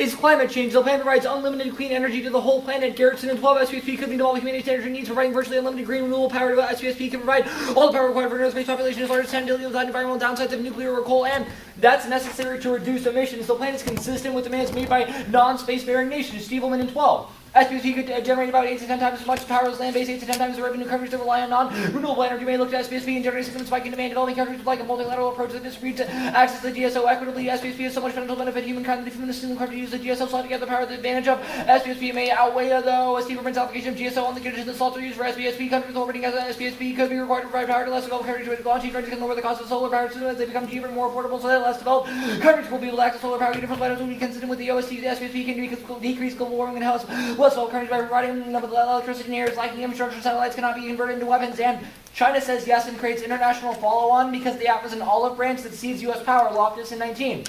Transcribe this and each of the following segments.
is climate change. The plan provides unlimited clean energy to the whole planet. Garrettson and 12 SPSP could meet all the humanity's energy needs, providing virtually unlimited green renewable power. To SPSP can provide all the power required for an Earth-based population as large as 10 billion without environmental downsides of nuclear or coal, and that's necessary to reduce emissions. The plan is consistent with demands made by non-space-faring nations. Stievelman and 12. SPSP could generate about 8 to 10 times as much power as land-based, 8 to 10 times the revenue countries that rely on non-renewable energy may look to SPSP and generate significant spike in demand. Developing countries would like a multilateral approach that distributes access to the GSO equitably. SPSP has so much potential benefit humankind that if human single country use the GSO slot to get the power, the advantage of SPSP may outweigh though Stievelman's application of GSO on the condition that slots are used for SPSP. Countries orbiting as SPSP could be required to provide power to less developed countries with launching countries can lower the cost of solar power system as they become cheaper and more affordable, so that less developed countries will be able to access solar power. Different items will be consistent with the OST. The SPSP can decrease global warming and help less developed countries by providing with electricity in areas lacking infrastructure. Satellites cannot be converted into weapons, and China says yes and creates international follow-on because the app is an olive branch that seeds U.S. power. Loftus in 19.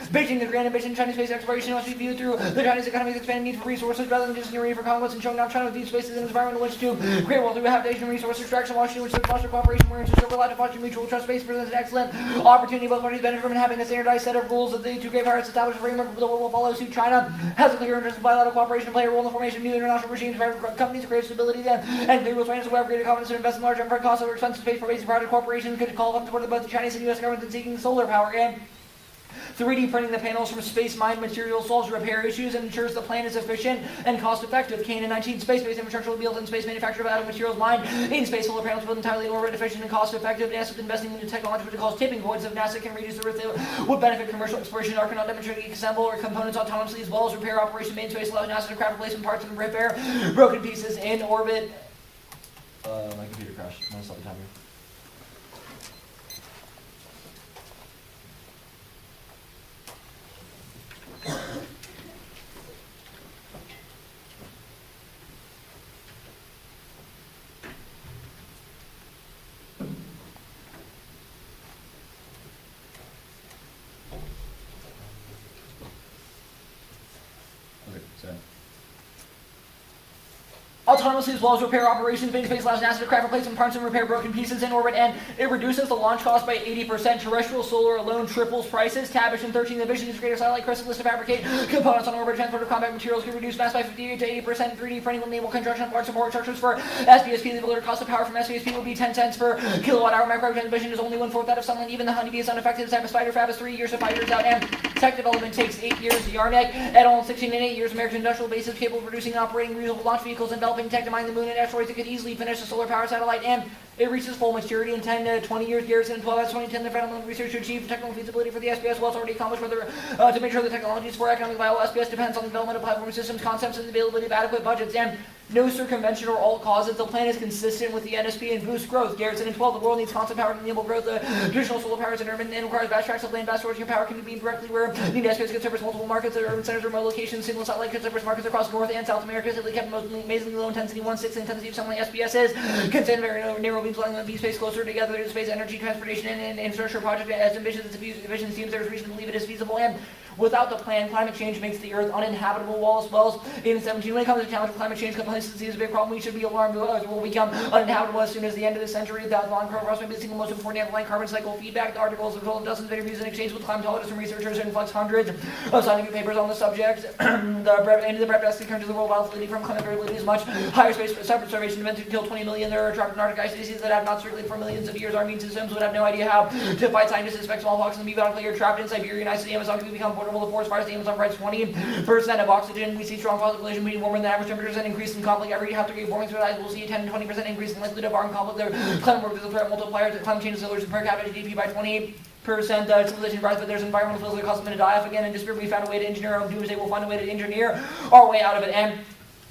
Beijing, the grand ambition of Chinese space exploration must be viewed through the Chinese economy's expanding need for resources rather than just needing for conquest, and showing off China with deep spaces and environment in which to create wealth through habitation, resource extraction. Washington, which should foster cooperation where interests overlap to foster mutual trust. Space presents an excellent opportunity. Both parties benefit from having a standardized set of rules that the two great powers establish a framework the world will follow suit. China has a clear interest in bilateral cooperation and play a role in the formation of new international regimes for companies to create stability and clear rules. Financial who have greater confidence to invest in large upfront costs over expensive space for basic private corporations could call up support both the Chinese and U.S. governments in seeking solar power, and 3D printing the panels from space mined materials solves repair issues and ensures the plan is efficient and cost-effective. Kane in 19. Space-based infrastructure will be built in space manufacture of additive materials mined in space. Solar panels built entirely in orbit, efficient and cost-effective. NASA is investing in new technology which it calls tipping points. If NASA can reduce the risk, they would benefit commercial exploration. Arcanaut demonstrating assemble or components autonomously as well as repair operation made in space allows NASA to craft replacement parts and repair broken pieces in orbit. My computer crashed. I'm gonna stop the timer. Autonomously as well as repair operations. Made in space allows NASA to craft replacement parts and repair broken pieces in orbit, and it reduces the launch cost by 80%. Terrestrial solar alone triples prices. Tabish in 13. The vision is greater satellite crystals to fabricate components on orbit. Transport of combat materials can reduce mass by 58 to 80%. 3D printing will enable construction of large support structures for SPSP. The delivered cost of power from SPSP will be 10 cents per kilowatt hour. Micro transmission is only 1/4 that of sunlight. Even the honeybee is unaffected. The type of spider fab is 3 years to 5 years out, and tech development takes 8 years. Yarnek et al. 16 and 8 years. American industrial base is capable of producing and operating reusable launch vehicles and developing tech to mine the moon and asteroids. It could easily finish a solar power satellite, and it reaches full maturity in 10 to 20 years. Garrison in 12 as 2010, the federal research to achieve technical feasibility for the SPS. Well, it's already accomplished whether to make sure the technology is for economically viable. SPS depends on the development of platform systems, concepts, and the availability of adequate budgets, and no circumvention or alt causes. The plan is consistent with the NSP and boosts growth. Garrison in 12, the world needs constant power to enable growth. The traditional solar power is intermittent and requires vast tracts of land. Vast storage of power can be beamed directly where the SPS can service multiple markets at urban centers or remote locations. Single satellite can service markets across North and South America. Simply kept amazingly low intensity, 1/6 intensity of sunlight. SPS is contain very narrow beams allowing them to be spaced closer together to space energy transportation and infrastructure project as ambitious as the vision seems. There is reason to believe it is feasible, and without the plan, climate change makes the Earth uninhabitable. Wallace Wells in 17. When it comes to the challenge of climate change, complacency is a big problem. We should be alarmed. The Earth will become uninhabitable as soon as the end of the century. The long cross may be the single most important underlying carbon cycle feedback. The articles have told dozens of interviews and exchanges with climatologists and researchers and influx hundreds of scientific papers on the subject. The breadth of current of the world volatility from climate variability is much higher. Space observation events to kill 20 million. There are trapped in Arctic ice species that have not circulated for millions of years. Our immune systems would have no idea how to fight. Scientists suspect smallpox and the bubonic plague are trapped in Siberian ice. The Amazon could become vulnerable to forest fires. The Amazon provides 20% of oxygen. We see strong fossil collision being warmer than average temperatures and increase in conflict. Every half degree of warming through we'll see a 10 to 20% increase in likelihood of armed conflict. The climate work is a threat multiplier to climate change acceleration per capita GDP by 28%. Civilization rise, but there's environmental flows that cause them to die off again. And despair, we found a way to engineer our own doomsday. We'll find a way to engineer our way out of it. And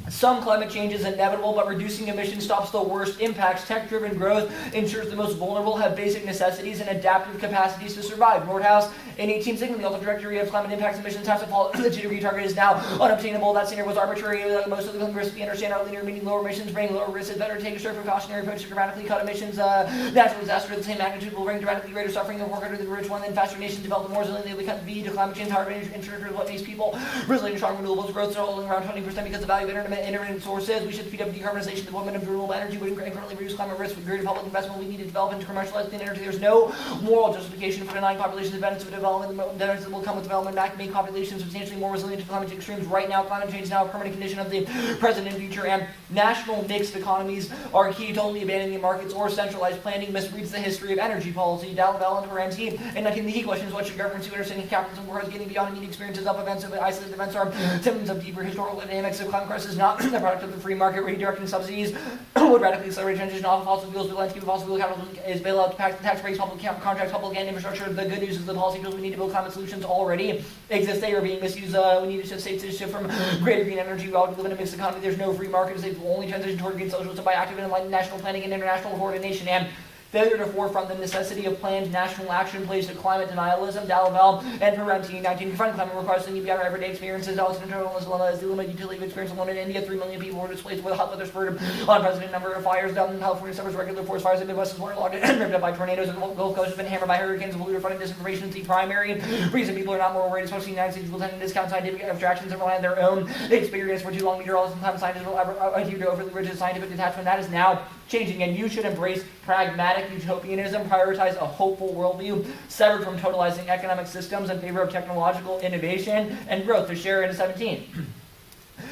some climate change is inevitable, but reducing emissions stops the worst impacts. Tech-driven growth ensures the most vulnerable have basic necessities and adaptive capacities to survive. Nordhaus in 18 signaling the ultimate trajectory of climate impacts emissions have to fall. The 2-degree target is now unobtainable. That standard was arbitrary. Most of the risk we understand are linear, meaning lower emissions bring lower risks. It's better to take a short precautionary approach to dramatically cut emissions. Natural disaster of the same magnitude will bring dramatically greater suffering and work under the rich one. Then faster nations develop more resilient. They become to climate change. However, insurance is what makes people resilient, strong renewables growth are only around 20% because the value of internet intermittent sources. We should speed up decarbonization, development of renewable energy, would currently reduce climate risk with greater public investment. We need to develop and commercialize clean energy. There's no moral justification for denying populations the benefits of development. The benefits that will come with development make populations substantially more resilient to climate extremes. Right now, climate change is now a permanent condition of the present and future, and national mixed economies are key to only abandoning markets or centralized planning misreads the history of energy policy. Dalrymple and Ramsey, and I think the key question is what should governments do understanding capitalism world getting beyond immediate experiences of events of isolated events are symptoms of deeper historical dynamics of climate crisis, not the product of the free market. Redirecting subsidies would radically accelerate transition off of fossil fuels. The landscape of fossil fuel capitalism is bailout, tax breaks, public contracts, public and infrastructure. The good news is the policy tools we need to build climate solutions already exist. They are being misused. We need to shift states to shift from greater green energy. While we live in a mixed economy, there's no free market. They will only transition toward green socialism by active and enlightened national planning and international coordination. And failure to forefront the necessity of planned national action plays to climate denialism. Dalrymple and Parenti, 19, confronting climate requires thinking beyond our everyday experiences. Alex internal dilemma is the limited utility of experience alone in India. 3 million people were displaced with hot weather spurred unprecedented number of fires. Down in California suffers regular forest fires. The Midwest is waterlogged and ripped up by tornadoes. The Gulf Coast has been hammered by hurricanes. Polluter funding disinformation is the primary reason people are not more worried, especially in the United States. People tend to discount scientific abstractions and rely on their own experience for too long. Meteorologists and climate scientists will adhere to overly rigid scientific detachment. That is now changing, and you should embrace pragmatic utopianism, prioritize a hopeful worldview, severed from totalizing economic systems in favor of technological innovation and growth. To share into 17.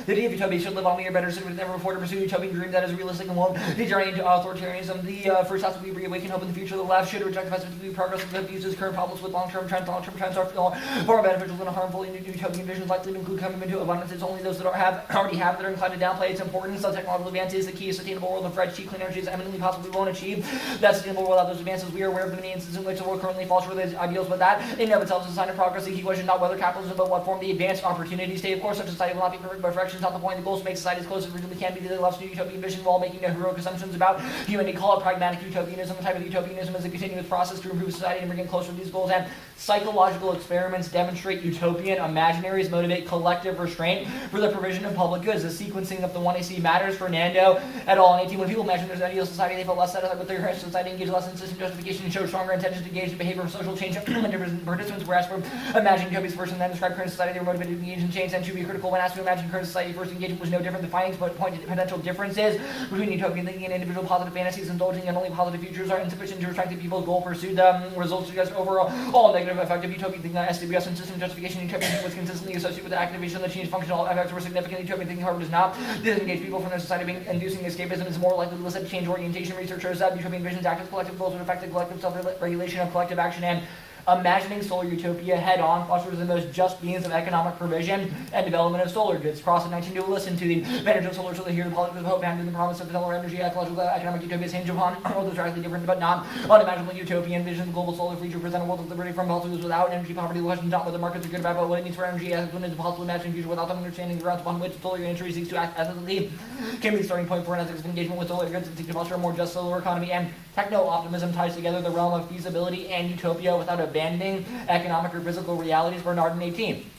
The idea of utopia should live on we are better suited than ever before to pursue a utopian dream that is realistic and won't degenerate into authoritarianism. The first has to be reawakened hope in the future. The left should reject the pessimistic progress of the abuses, current problems with long-term trends. Long-term trends are far beneficial than harmful. Utopian visions likely to include coming into abundance. It's only those that already have that are inclined to downplay its importance. So technological advance is the key. A sustainable world of fresh, cheap, clean energy is eminently possible. We won't achieve that sustainable world without those advances. We are aware of the many instances in which the world currently falls short of those ideals, but that in and of itself is a sign of progress. The key question is not whether capitalism, but what form the advanced opportunities take. Of course, such a society will not be perfect, but perfection is not the point. The goal is to make society as close as reasonably can be to the left's new utopian vision while making no heroic assumptions about humanity. Call it pragmatic utopianism. The type of utopianism is a continuous process to improve society and bring it closer to these goals, and psychological experiments demonstrate utopian imaginaries motivate collective restraint for the provision of public goods. The sequencing of the 1AC matters. Fernando et al. In 18, when people imagine there's an ideal society, they felt less satisfied with their current society, engaged less in system justification, and showed stronger intentions to engage in behavior of social change. When different participants were asked for imagining utopias first and then describe current society, they were motivated to engage in change and to be critical. When asked to imagine current society first, engagement was no different. The findings but pointed to potential differences between utopian thinking and individual positive fantasies. Indulging in only positive futures are insufficient to restrict people's goal pursuit. The results suggest overall all negative effect of utopian thinking on SWS and system justification. Utopian thinking was consistently associated with the activation of the change functional effects were significant. Utopian thinking, however, does not disengage people from their society, being inducing escapism is more likely to elicit change orientation. Research shows that utopian visions act as collective goals would affect the collective self-regulation of collective action, and imagining solar utopia head-on fosters the most just means of economic provision and development of solar goods. Cross in 19 to listen to the advantage of solar so they hear the politics of hope and the promise of solar energy. Ecological economic utopias hinge upon a world that's radically different but not unimaginable utopian vision. The global solar future present a world of liberty from fossil fuels without energy poverty. The question is not whether markets are good or bad, but what it means for energy as when it's possible to imagine a future without them understanding the grounds upon which solar energy seeks to act ethically can be the starting point for an ethics of engagement with solar goods and seek to foster a more just solar economy. And techno-optimism ties together the realm of feasibility and utopia without abandoning economic or physical realities. Bernard in 18.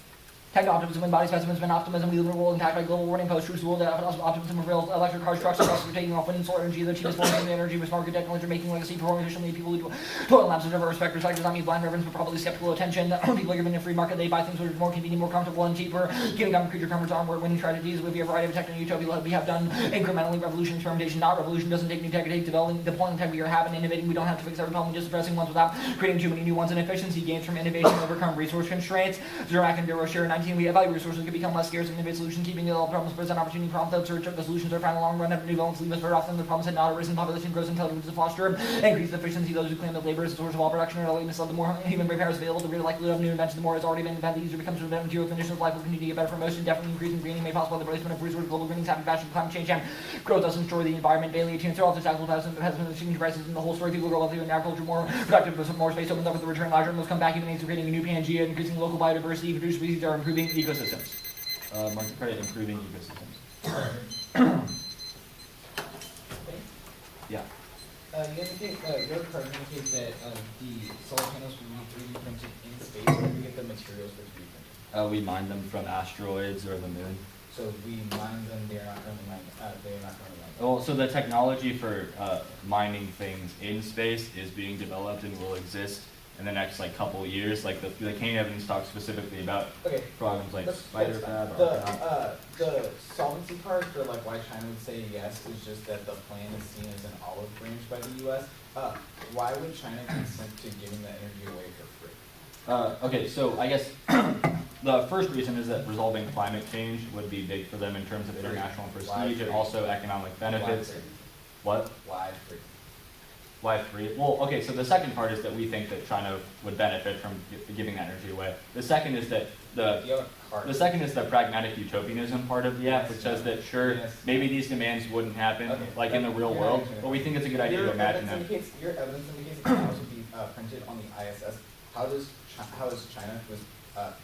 Techno-optimism embodies pessimism and optimism. We live in a world intact by global warming, post-truth world. Optimism reveals electric cars, trucks, and buses are taking off wind and solar energy. The cheapest form of energy with smart technology, making legacy performing efficiently. People who toil lapses never respect or does not mean blind reverence, but probably skeptical attention. People are given a free market. They buy things which are more convenient, more comfortable, and cheaper. Giving common creature comforts onward, winning tragedies. With a variety of techno-utopia, we have done incrementally. Revolution, experimentation, not revolution. Doesn't take new tech. It takes deploying tech we are having, innovating. We don't have to fix every problem. We're just addressing ones without creating too many new ones. And efficiency gains from innovation overcome resource constraints. Zerac and Duro share 19. We evaluate resources could become less scarce and innovate solutions, keeping the problems present opportunity prompt out search of the solutions are found in the long run. Have new developments leave us very often. The problems had not arisen. Population growth, intelligence to foster, increase efficiency. Those who claim that labor is the source of all production are lateness of the more human brain power is available. The greater likelihood of new invention, the more has already been invented. The easier becomes to invent material conditions of life will continue to get better for most, and definitely increasing greening made possible by the replacement of resource global greening, happy fashion, climate change, and growth doesn't destroy the environment. Daily change through all this actual pessimism, change prices, and the whole story. People grow wealthier and agriculture more productive, but more space opens up with the return. Larger animals come back, even aims creating a new Pangea, increasing local biodiversity. Produced species are improving ecosystems. Market credit improving ecosystems. Yeah. You indicate, your card indicates that the solar panels will be 3D printed in space. Where do we get the materials for 3D printing? We mine them from asteroids or the moon. So we mine them, they're not currently mined. They're not currently mined. Well, so the technology for mining things in space is being developed and will exist in the next like couple of years. Like the Kane evidence talks specifically about Okay. problems like That's spider fine. crab or The solvency part for like why China would say yes is just that the plan is seen as an olive branch by the U.S. Why would China consent to giving that energy away for free? Okay, so I guess the first reason is that resolving climate change would be big for them in terms of international prestige and also economic benefits. Why free? What? Why free? Why free? Well, okay, so the second part is that we think that China would benefit from giving that energy away. The second is that Do you have a card? the second is the pragmatic utopianism part of the app, which says that sure, Yes. maybe these demands wouldn't happen Okay. like in the real You're world, not but we think it's a good idea to imagine them. Your evidence indicates that canals would be printed on the ISS. How is China was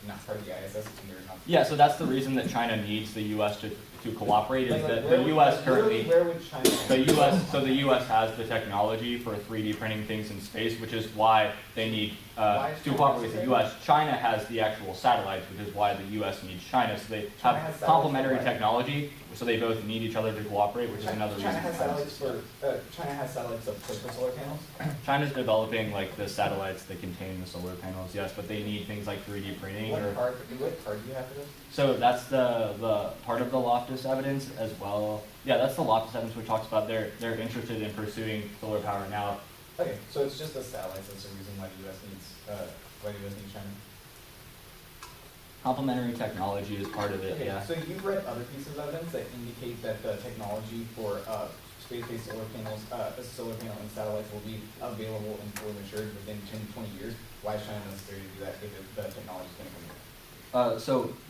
not part of the ISS and they're not? Yeah, so that's the reason that China needs the U.S. to cooperate is Like, that where the would- U.S. like, currently. Where would China? The U.S. has the technology for 3D printing things in space, which is why they need Why is to China cooperate with the necessary? U.S. China has the actual satellites, which is why the U.S. needs China. So they China has have satellites complementary for what? technology, so they both need each other to cooperate, which is another reason. China has satellites China has satellites for solar panels. China's developing like the satellites that contain the solar panels, yes, but they need things like 3D printing. What card do you have for this? So that's the part of the Loftus evidence as well. Yeah, that's the Loftus evidence which talks about they're interested in pursuing solar power now. Okay, so it's just the satellites. That's the reason why the U.S. needs China. Complementary technology is part of it, Okay, yeah. so you've read other pieces of evidence that indicate that the technology for space-based solar panels, solar panel and satellites will be available and fully matured within 10 to 20 years. Why is China necessary to do that if the technology is going to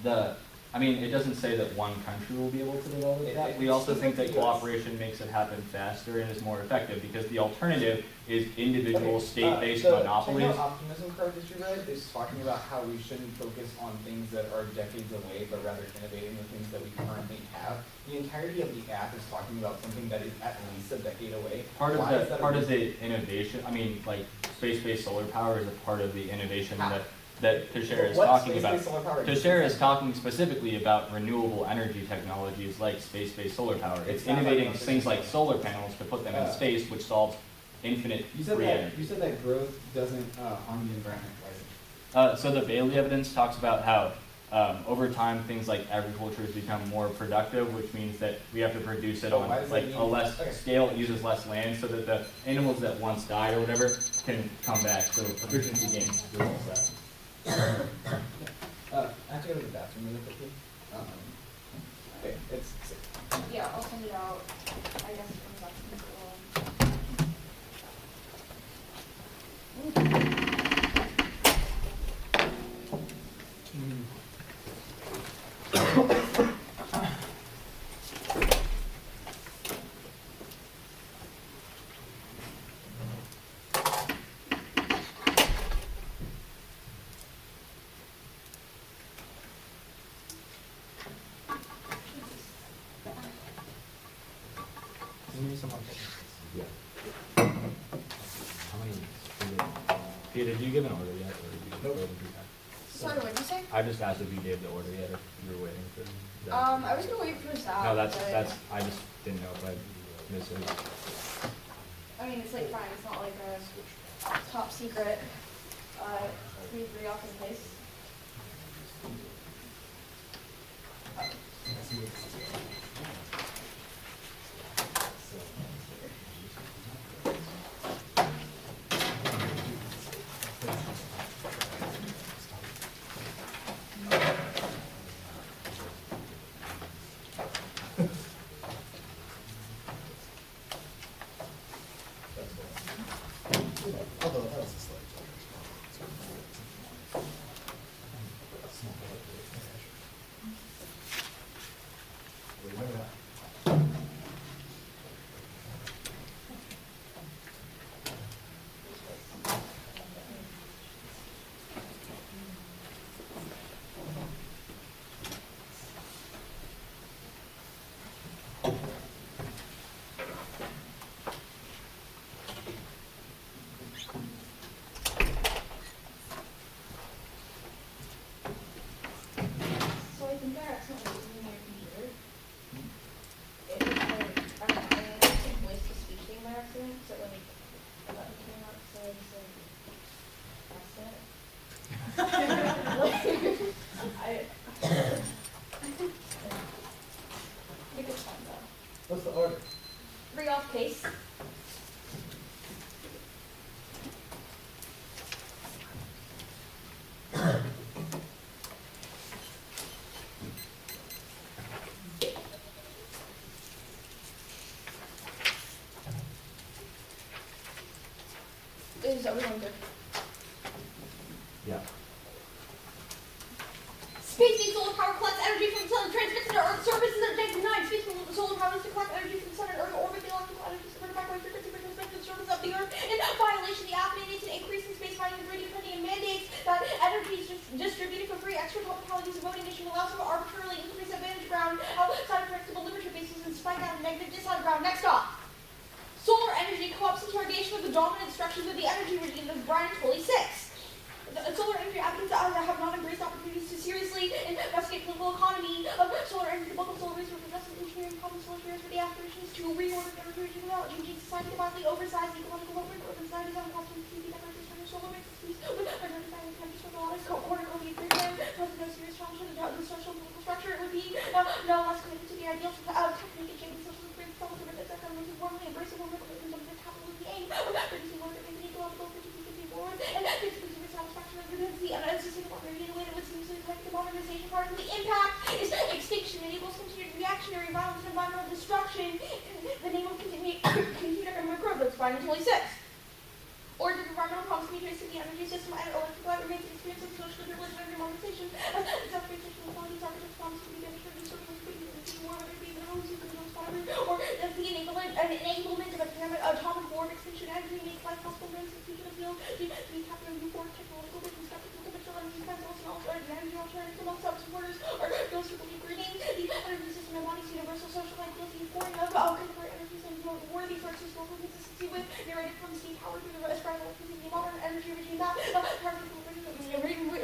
come here? I mean, it doesn't say that one country will be able to develop that. We also think that cooperation makes it happen faster and is more effective because the alternative is individual state-based monopolies. The optimism card that you read is talking about how we shouldn't focus on things that are decades away, but rather innovating the things that we currently have. The entirety of the app is talking about something that is at least a decade away. Part Why is that a reason? the innovation, I mean, like space-based solar power is a part of the innovation How? that Teixeira is What talking about. space-based solar power? Teixeira is talking specifically about renewable energy technologies like space-based solar power. It's sounds like innovating something things like different. solar panels to put them in space, which solves infinite free energy. You said that growth doesn't harm the environment. Why is it? So the Bailey evidence talks about how over time things like agriculture has become more productive, which means that we have to produce it So on why does that like mean- a less okay. scale. It uses less land so that the animals that once died or whatever can come back. So efficiency gains resolves that. I have to go to the bathroom really quickly. Okay, it's Yeah, I'll send it out, I guess, from Lexington. Peter, did you give an order yet? Or did you Nope. waiting for that? Sorry, what'd you say? I just asked if you gave the order yet, if you were waiting for that. I was gonna wait for Zach. No, that's, but- I just didn't know if I missed it. I mean, it's like fine, it's not like a top secret, 3 office place. power collects energy from the sun and transmits it to Earth's surface and then ignites. Space solar power is to collect energy from the sun and Earth orbit. The electrical energy is converted back by frequency for transmission to the surface of the Earth. In violation, the act mandates an increase in space flying and 3D printing and mandates that energy is distributed for free. Extra topicalities of voting issue allows them to arbitrarily increase advantage ground outside of predictable limiter bases and spike out of negative dislike ground. Next up. Solar energy co-ops interrogation with the dominant structures of the energy regime of Brian 26. The solar energy advocates have not embraced opportunities to seriously investigate political economy of solar energy. The bulk of solar research invested in engineering problems solar shares for the aspirations to reorder the energy regime without changing society to widely oversized economical movement. Urban societies have a cost of TV decorations from solar mixes with identifying countries for the largest corner of the program. Poses no serious challenge to the social and political structure. It would be no less committed to the ideals of technique and shaping social and free thought that the government is warmly embracing women in terms of capital with the aim of producing more than an ecological opportunity forward and basically the satisfaction of the and unsustainable energy in a way that would seem to affect the modernization part of the impact is extinction enables continued reactionary violence and environmental destruction in the name of computer and microbes by 26. Or the environmental problems can be traced to the energy system and electrical light remains an experience of social privilege and modernization. As self-creation of qualities are response to the damage of resources, war, whether it be minerals, or the enablement of atomic war, extinction energy makes life possible, brings the future of field to be capital new form, technological, constructive, conventional energy, plans, also energy alternatives among sub-supporters, or those who believe greening the energy system embodies universal social ideals, the foreign of contemporary energies and worthy sources, local consistency with narrated from state power to the spread of the modern energy regime that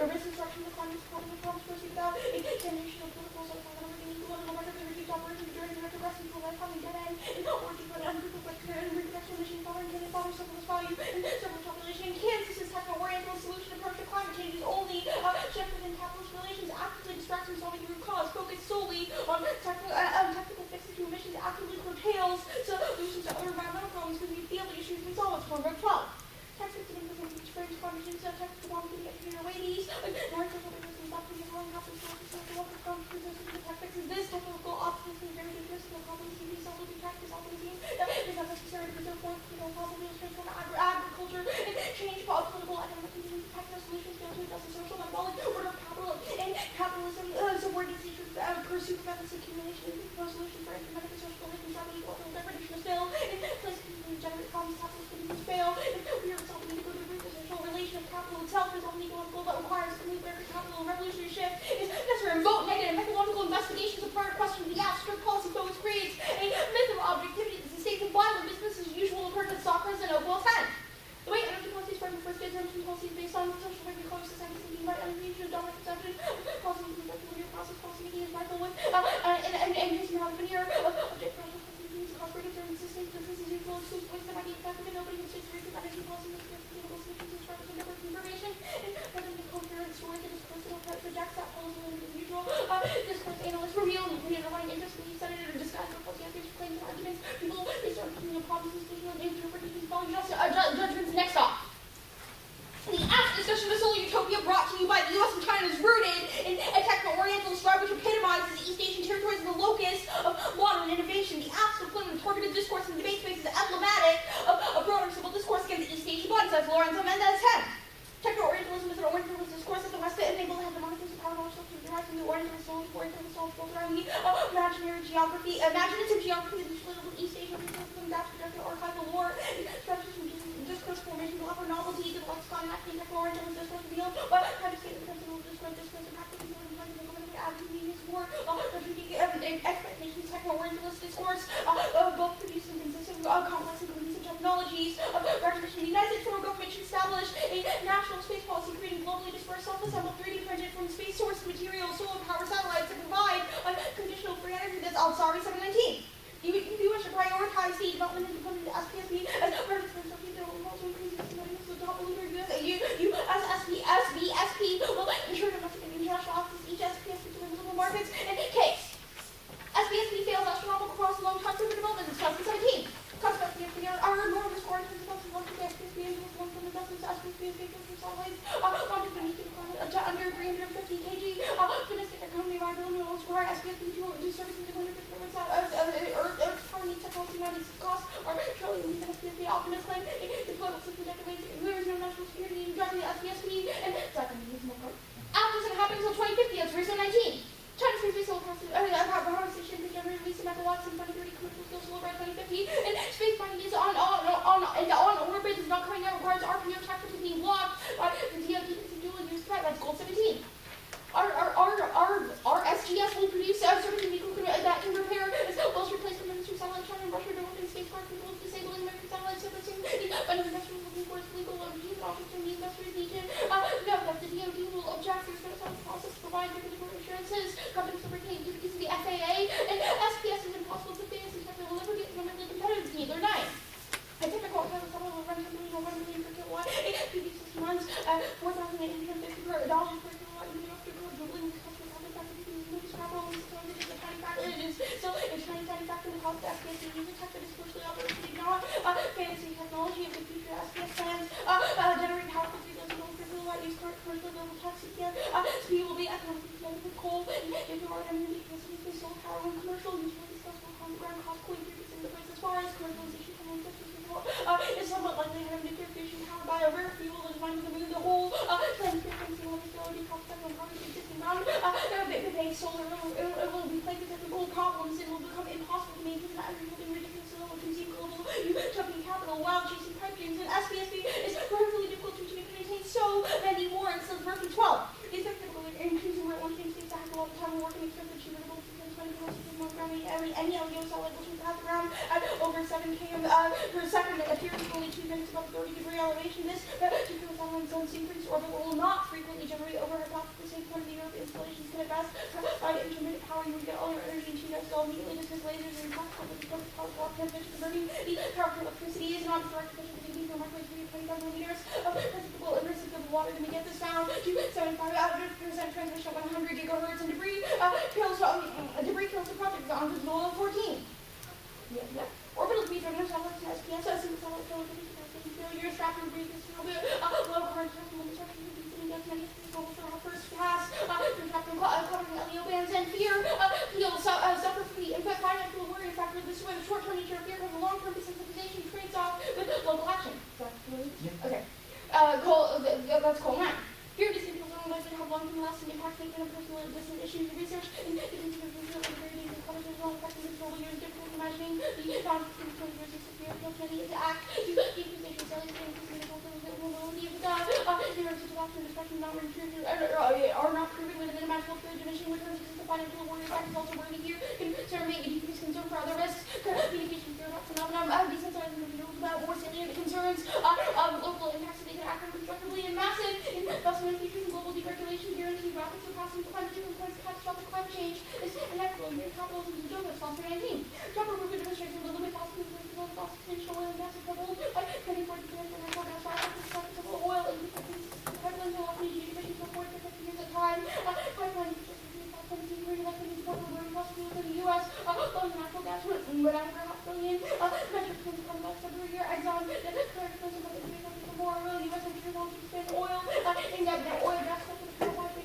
risk instruction of climate supporting the problems pursued without a generation of political, social, and everything equal and market energy operation during the retrogressive for life having dead end in order to put ungroup like and reproduction machine power and getting power surplus value and surplus population in Kansas is techno-oriental solution approach to climate change is only shift within capitalist relations actively distracts from solving the root cause, focus solely on technical fixes to emissions, actively curtails solutions to other environmental problems because we feel the issues we solve. It's 4.12. Texas and implement experience conditions of technical bomb to get to your ladies. North of the business up to the home house and stuff to work with conferences and the tactics is this technical options and very dangerous and problems can be solved with practice all the teams. It's not necessary to preserve forth, probably transform agriculture and change political economic conditions, technical solutions fail to address the social metabolic order of capital and capitalism subordinates nature pursue methods of accumulation and propose solutions for implementing the social and strategy or degradation of skill and place to generate problems capitalist conditions fail and we are resolving to go to the social relation of capital itself is only equal that requires a complete break of capital and revolutionary shift is necessary. Remote negative methodological investigations of prior questions the abstract policy focus creates a myth of objectivity that sustains a violent business as usual according to Socrates and Oakville's 10. The way energy policy is framed first is energy policy based on social regular close society thinking by energy to dominant consumption, policy linear process policy making is vital with and his now veneer object project policy cost breakers and systems consistency flow exclusive waste that might be effective in nobody who states reason energy policy with sustainable solutions and structures and network information and whether the coherent story that is personal projects that policy and usual discourse analysts reveal and the underlying interest in the senator or disguise or policy answers claims and arguments people based on problems and stating and interpretations following judgments. Next off. The act discussion of solar utopia brought to you by the U.S. and China is rooted in a techno-oriental stride which epitomizes the East Asian territories as the locus of modern innovation. The act's deployment of targeted discourse in the debate space is emblematic of a broader civil discourse against the East Asian body, says Lorenzo Mendez 10. Techno-orientalism is an orientalist discourse that the West enables the hegemonic and power knowledge structures derived from the orientalist built around the imaginative geography of the political East Asia, from that projected archival lore, structures from discourse formation, will offer novelty to the lexicon and acting techno-orientalist discourse revealed, but try to state the principle of discourse and practically is more expectations, techno-orientalist discourse, both produce and consistent complex and cohesive technologies of recognition. The United States federal government should establish a national space policy creating globally dispersed, self-assembled, 3D printed from space source materials, solar power satellites to provide conditional free energy. That's Al-Sari 719. The U.S. should prioritize the development and deployment of SPSB as reference for something that will also increase the estimating of the top polluter SBSP will ensure domestic and international access to each SPSP to the visible markets. And case SPSP fails astronomical across long-term for development in 2017. Consequently, our enormous foreign principles of launching the SPSP and one from investments to SPSP from satellites launching beneath the climate to under 350 kg. Domestic economy viability will require SPSP to do services to 150 Earth power needs technology managed costs are trillions in SPSP optimist claim deployment system decades there is no national security in driving the SPSP and second after this happens until 2050 that's reason 19. retained due to the FAA, and SPS is impossible to face, and sector will never be economically competitive, neither nine. A typical hotel settlement will run $10 million or $1 million per kilowatt, PV 6 months, $4,850 per kilowatt, even after doubling the customer contract factor, because capital is still the tiny factor, it is still a tiny factor in the cost of SPS, and user tech that is commercially operated, not fantasy technology of the future SPS plans, generate power for 3,000 per kilowatt, use commercially available tech, CPF, speed will be economically competitive with coal, and if you are an energy capacity space solar power when commercial, usually discuss will ground cost 0.3% of the price as far as commercialization can is somewhat likely to have nuclear fusion powered by a rare fuel that is mined to move the whole transparency level stability prospect on carbon existing ground. Big solar it will be plagued with technical problems and will become impossible to maintain that every ridiculous level of consume global utopian capital while chasing pipe dreams, and SPSB is prohibitively difficult to achieve and contain so many warrants of version 12. These are typically increasing where one thing states that have a lot of time and work and expense achievable any LEO satellite will pass around at over 7 km per second at appears only 2 minutes above 30-degree elevation. This particular satellite's own synchronous orbit will not frequently generate overhead blocks at the same point of the Earth installations can at best provide intermittent power. You would get all your energy and that still immediately dismiss lasers and practical with the focus power block transmission converting the power to electricity is not direct efficient to the microwave 20,000 millimeters of principal and reciprocal of water to get this down to 75% transmission at 100 gigahertz and debris kills the project on to 14. Yeah. Orbital speeds are no satellites to SPS, a single satellite failure, strapped and breathe, low current testing and destruction of these index negative global for our first pass, contracting covering LEO bands and fear, he'll suffer from the impact financial worry factor. This way, the short-term nature of fear has a long-term desensitization trades off with local action. Okay. That's cool. 9. Fear distinct will only likely to have long-term lasting impact on personal and distant issues of research and imagining the non-controversial fear of humanity to act to decomposition cells and vulnerability of the theories of doctrine discussion not retrieved are not proven with an unimaginable third dimension which represents the financial warrior fact is also worthy here concerning a decreased concern for other risks communication fear phenomenon desensitizing individuals about more salient concerns local impacts that they can act on constructively and massive investment in features and global deregulation guarantee rapid surpassing climate change and catastrophic climate change is inevitable in capitalism to do this. 19. Trump approved a demonstration of the limit cost of potential oil and gas equivalent by 2040 demand for natural gas prices of oil and pipeline to often need emissions for 40 to 50 years at a time. Pipeline in the U.S. Natural gas went $1.5 billion. Metric tons of carbon dioxide per year. Exxon current expensive of the more U.S. entry wants to spend oil in that oil gas sector to provide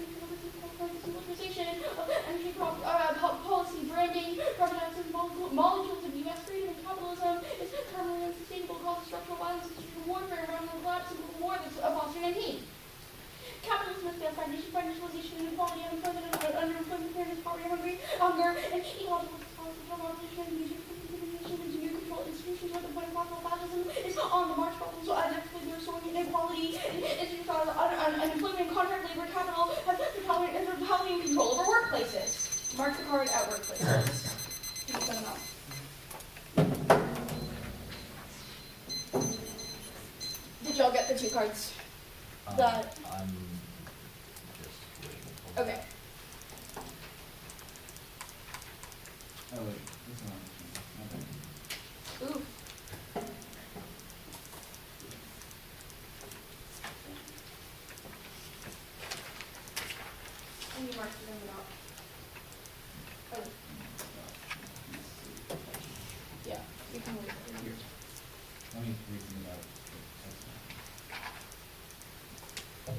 simplification of energy policy, branding, carbon dioxide molecules of U.S. freedom and capitalism is permanently unsustainable, causes structural violence, institutional warfare, around the collapse of the war that's of Foster 19. Capitalism has failed financialization, inequality, unemployment, underemployment, fairness, poverty, hunger, and ecological colonization and user into new control institutions where the point of possible fascism is on the march. So inevitably there are so many inequality, unemployment, contract labor, capital, have totalitarian control over workplaces. Mark the card at workplaces. Can you send them out? Did y'all get the 2 cards? I'm just waiting. Okay. Oh wait, this is not. Ooh. And you marked them out. Oh. Yeah, you can leave it here. Let me read them out.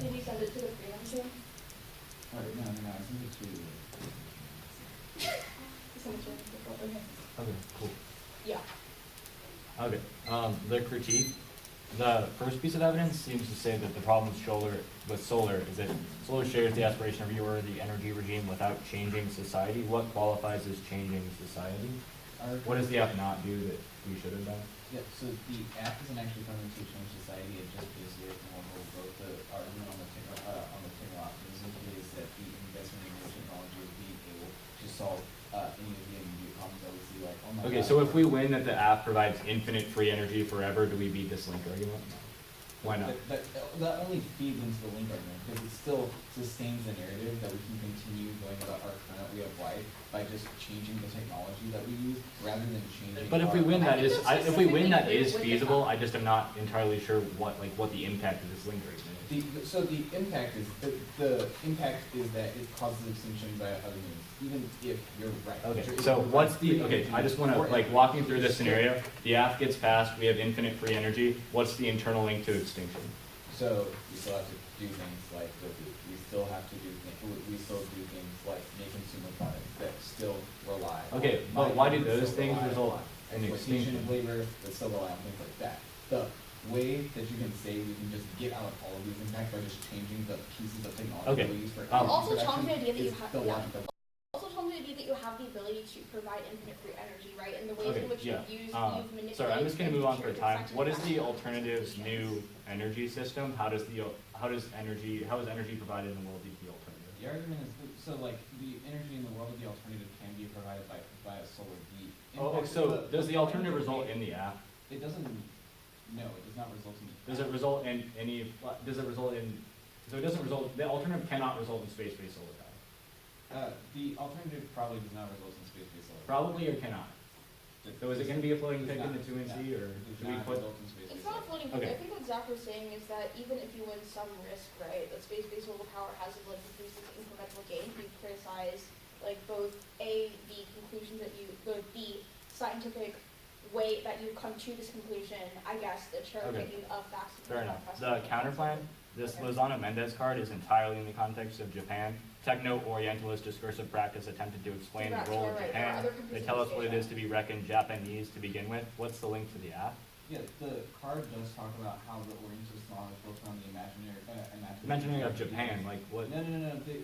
Did you send it to the freedom team? Alright, no, I sent it to you. Okay, cool. Yeah. Okay, the critique. The first piece of evidence seems to say that the problem with solar is that solar shares the aspiration of the energy regime without changing society. What qualifies as changing society? What does the app not do that we should have done? Yeah, so the app isn't actually coming to change society, it just is there for more growth. The argument on the technical optimism is that the investment in new technology will be able to solve any of the immediate problems that we see, like, oh my god. Okay, so if we win that the app provides infinite free energy forever, do we beat this link argument? No. Why not? That only feeds into the link argument, because it still sustains the narrative that we can continue going about our current way of life by just changing the technology that we use, rather than changing. But if we win, I that think is, that's if we win, that specifically is with the feasible, top. I just am not entirely sure what the impact of this link argument is. So the impact is, the impact is that it causes extinction by other means, even if you're right. Okay, If so you're what's right, the, okay, I just wanna, like, walk me through this scenario. The app gets passed, we have infinite free energy, what's the internal link to extinction? So we still have to do things like we still have to do we still do things like make consumer products that still rely. Okay, on but why do mining, those still things rely result on in exploitation of extinction? labor, that still rely on things like that. The way that you can say we can just get out of all of these impacts by just changing the pieces of technology Okay, we use for um, energy Also production challenge the idea that you is have, the yeah. logic of Also challenge the idea that you have the ability to provide infinite free energy, right? And the ways Okay, in which yeah. you've manipulated. Sorry, I'm just gonna move on for and time. affected What is the factors of alternative's solutions. new energy system? How is energy provided in the world be the alternative? The argument is, so like, the energy in the world of the alternative can be provided by a solar beat. Oh, so does the alternative result in the app? It doesn't, no, it does not result in. Does it result in any, does it result in, so it doesn't result, the alternative cannot result in space-based solar power? The alternative probably does not result in space-based solar. Probably or cannot? So is it gonna be a floating Does pick in not, the 2NC, or It does should we not put? result in space-based It's not a solar. floating Okay. point. I think what Zach was saying is that even if you win some risk, right, that space-based solar power has like increased its incremental gain, you criticize like both the conclusions that the scientific way that you come to this conclusion, I guess, the cherry Okay. picking of facts. Fair enough. The counterplan, this Lozano Mendez card is entirely in the context of Japan. Techno-Orientalist discursive practice attempted to explain the Congrats, role you're of right. There are Japan. other countries They in tell us East what it Asia. is to be reckoned Japanese to begin with. What's the link to the app? Yeah, the card does talk about how the Orientalist model is built on the imaginary. Imagining of Japan, like what? No.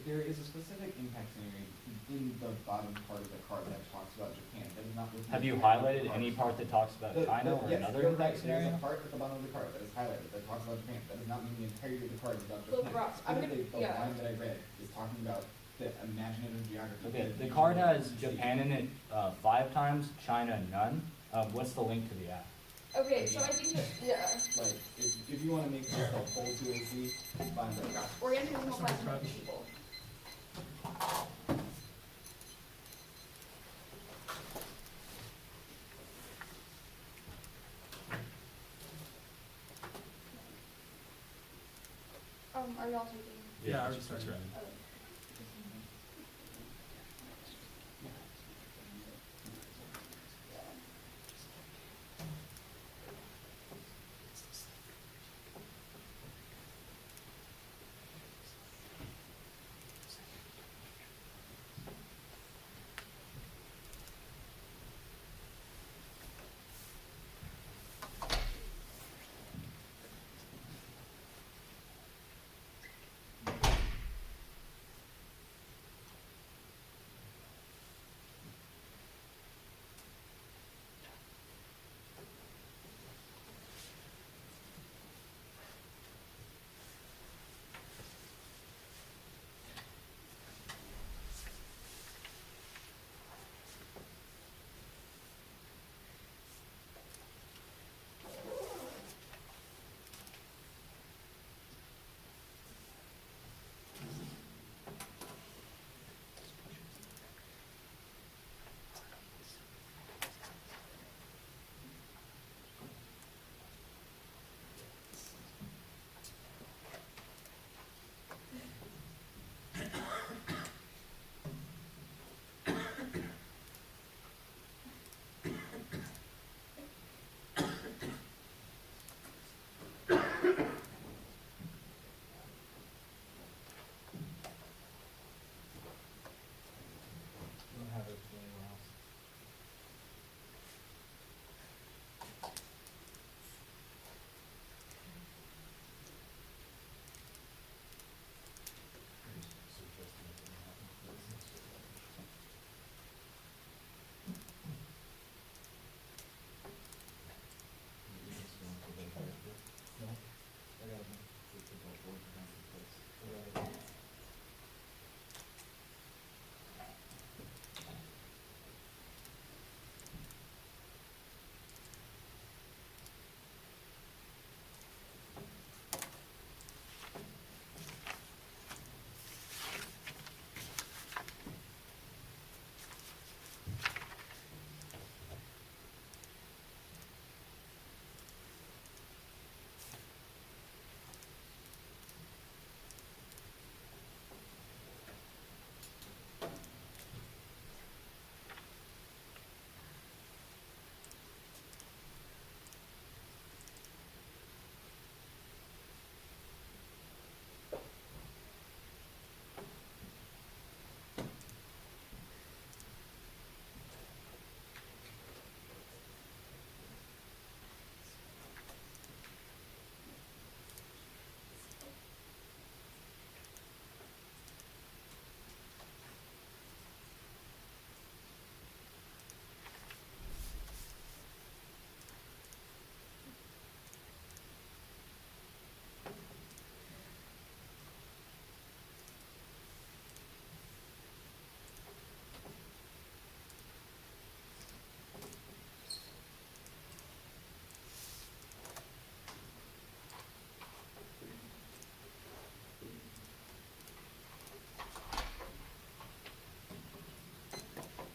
There is a specific impact scenario in the bottom part of the card that talks about Japan. That is not what the Have you entire highlighted card any is. part that talks about China or Yes, another you're right. impact There's scenario? a part at the bottom of the card that is highlighted that talks about Japan. That does not mean the entirety of the card is about Look, Japan. Ross, I'm gonna- Specifically, the yeah. line that I read is talking about the imaginative geography. Okay, the card has Japan in it 5 times, China none. What's the link to the app? Okay, so I think that, yeah. Like, if you want to make this a whole 2AC, fine. but- Orientalism applies to most people. Are y'all taking? Yeah, I was just right. Oh.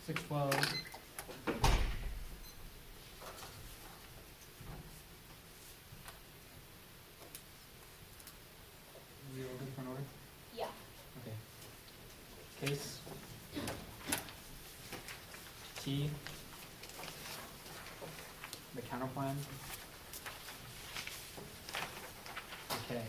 612. Are you all good for an order? Yeah. Okay. Case. T. The counterplan. Okay.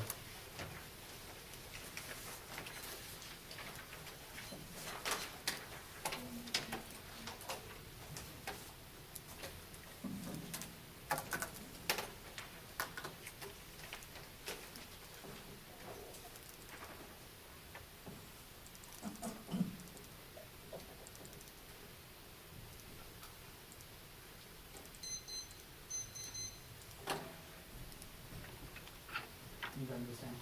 You understand?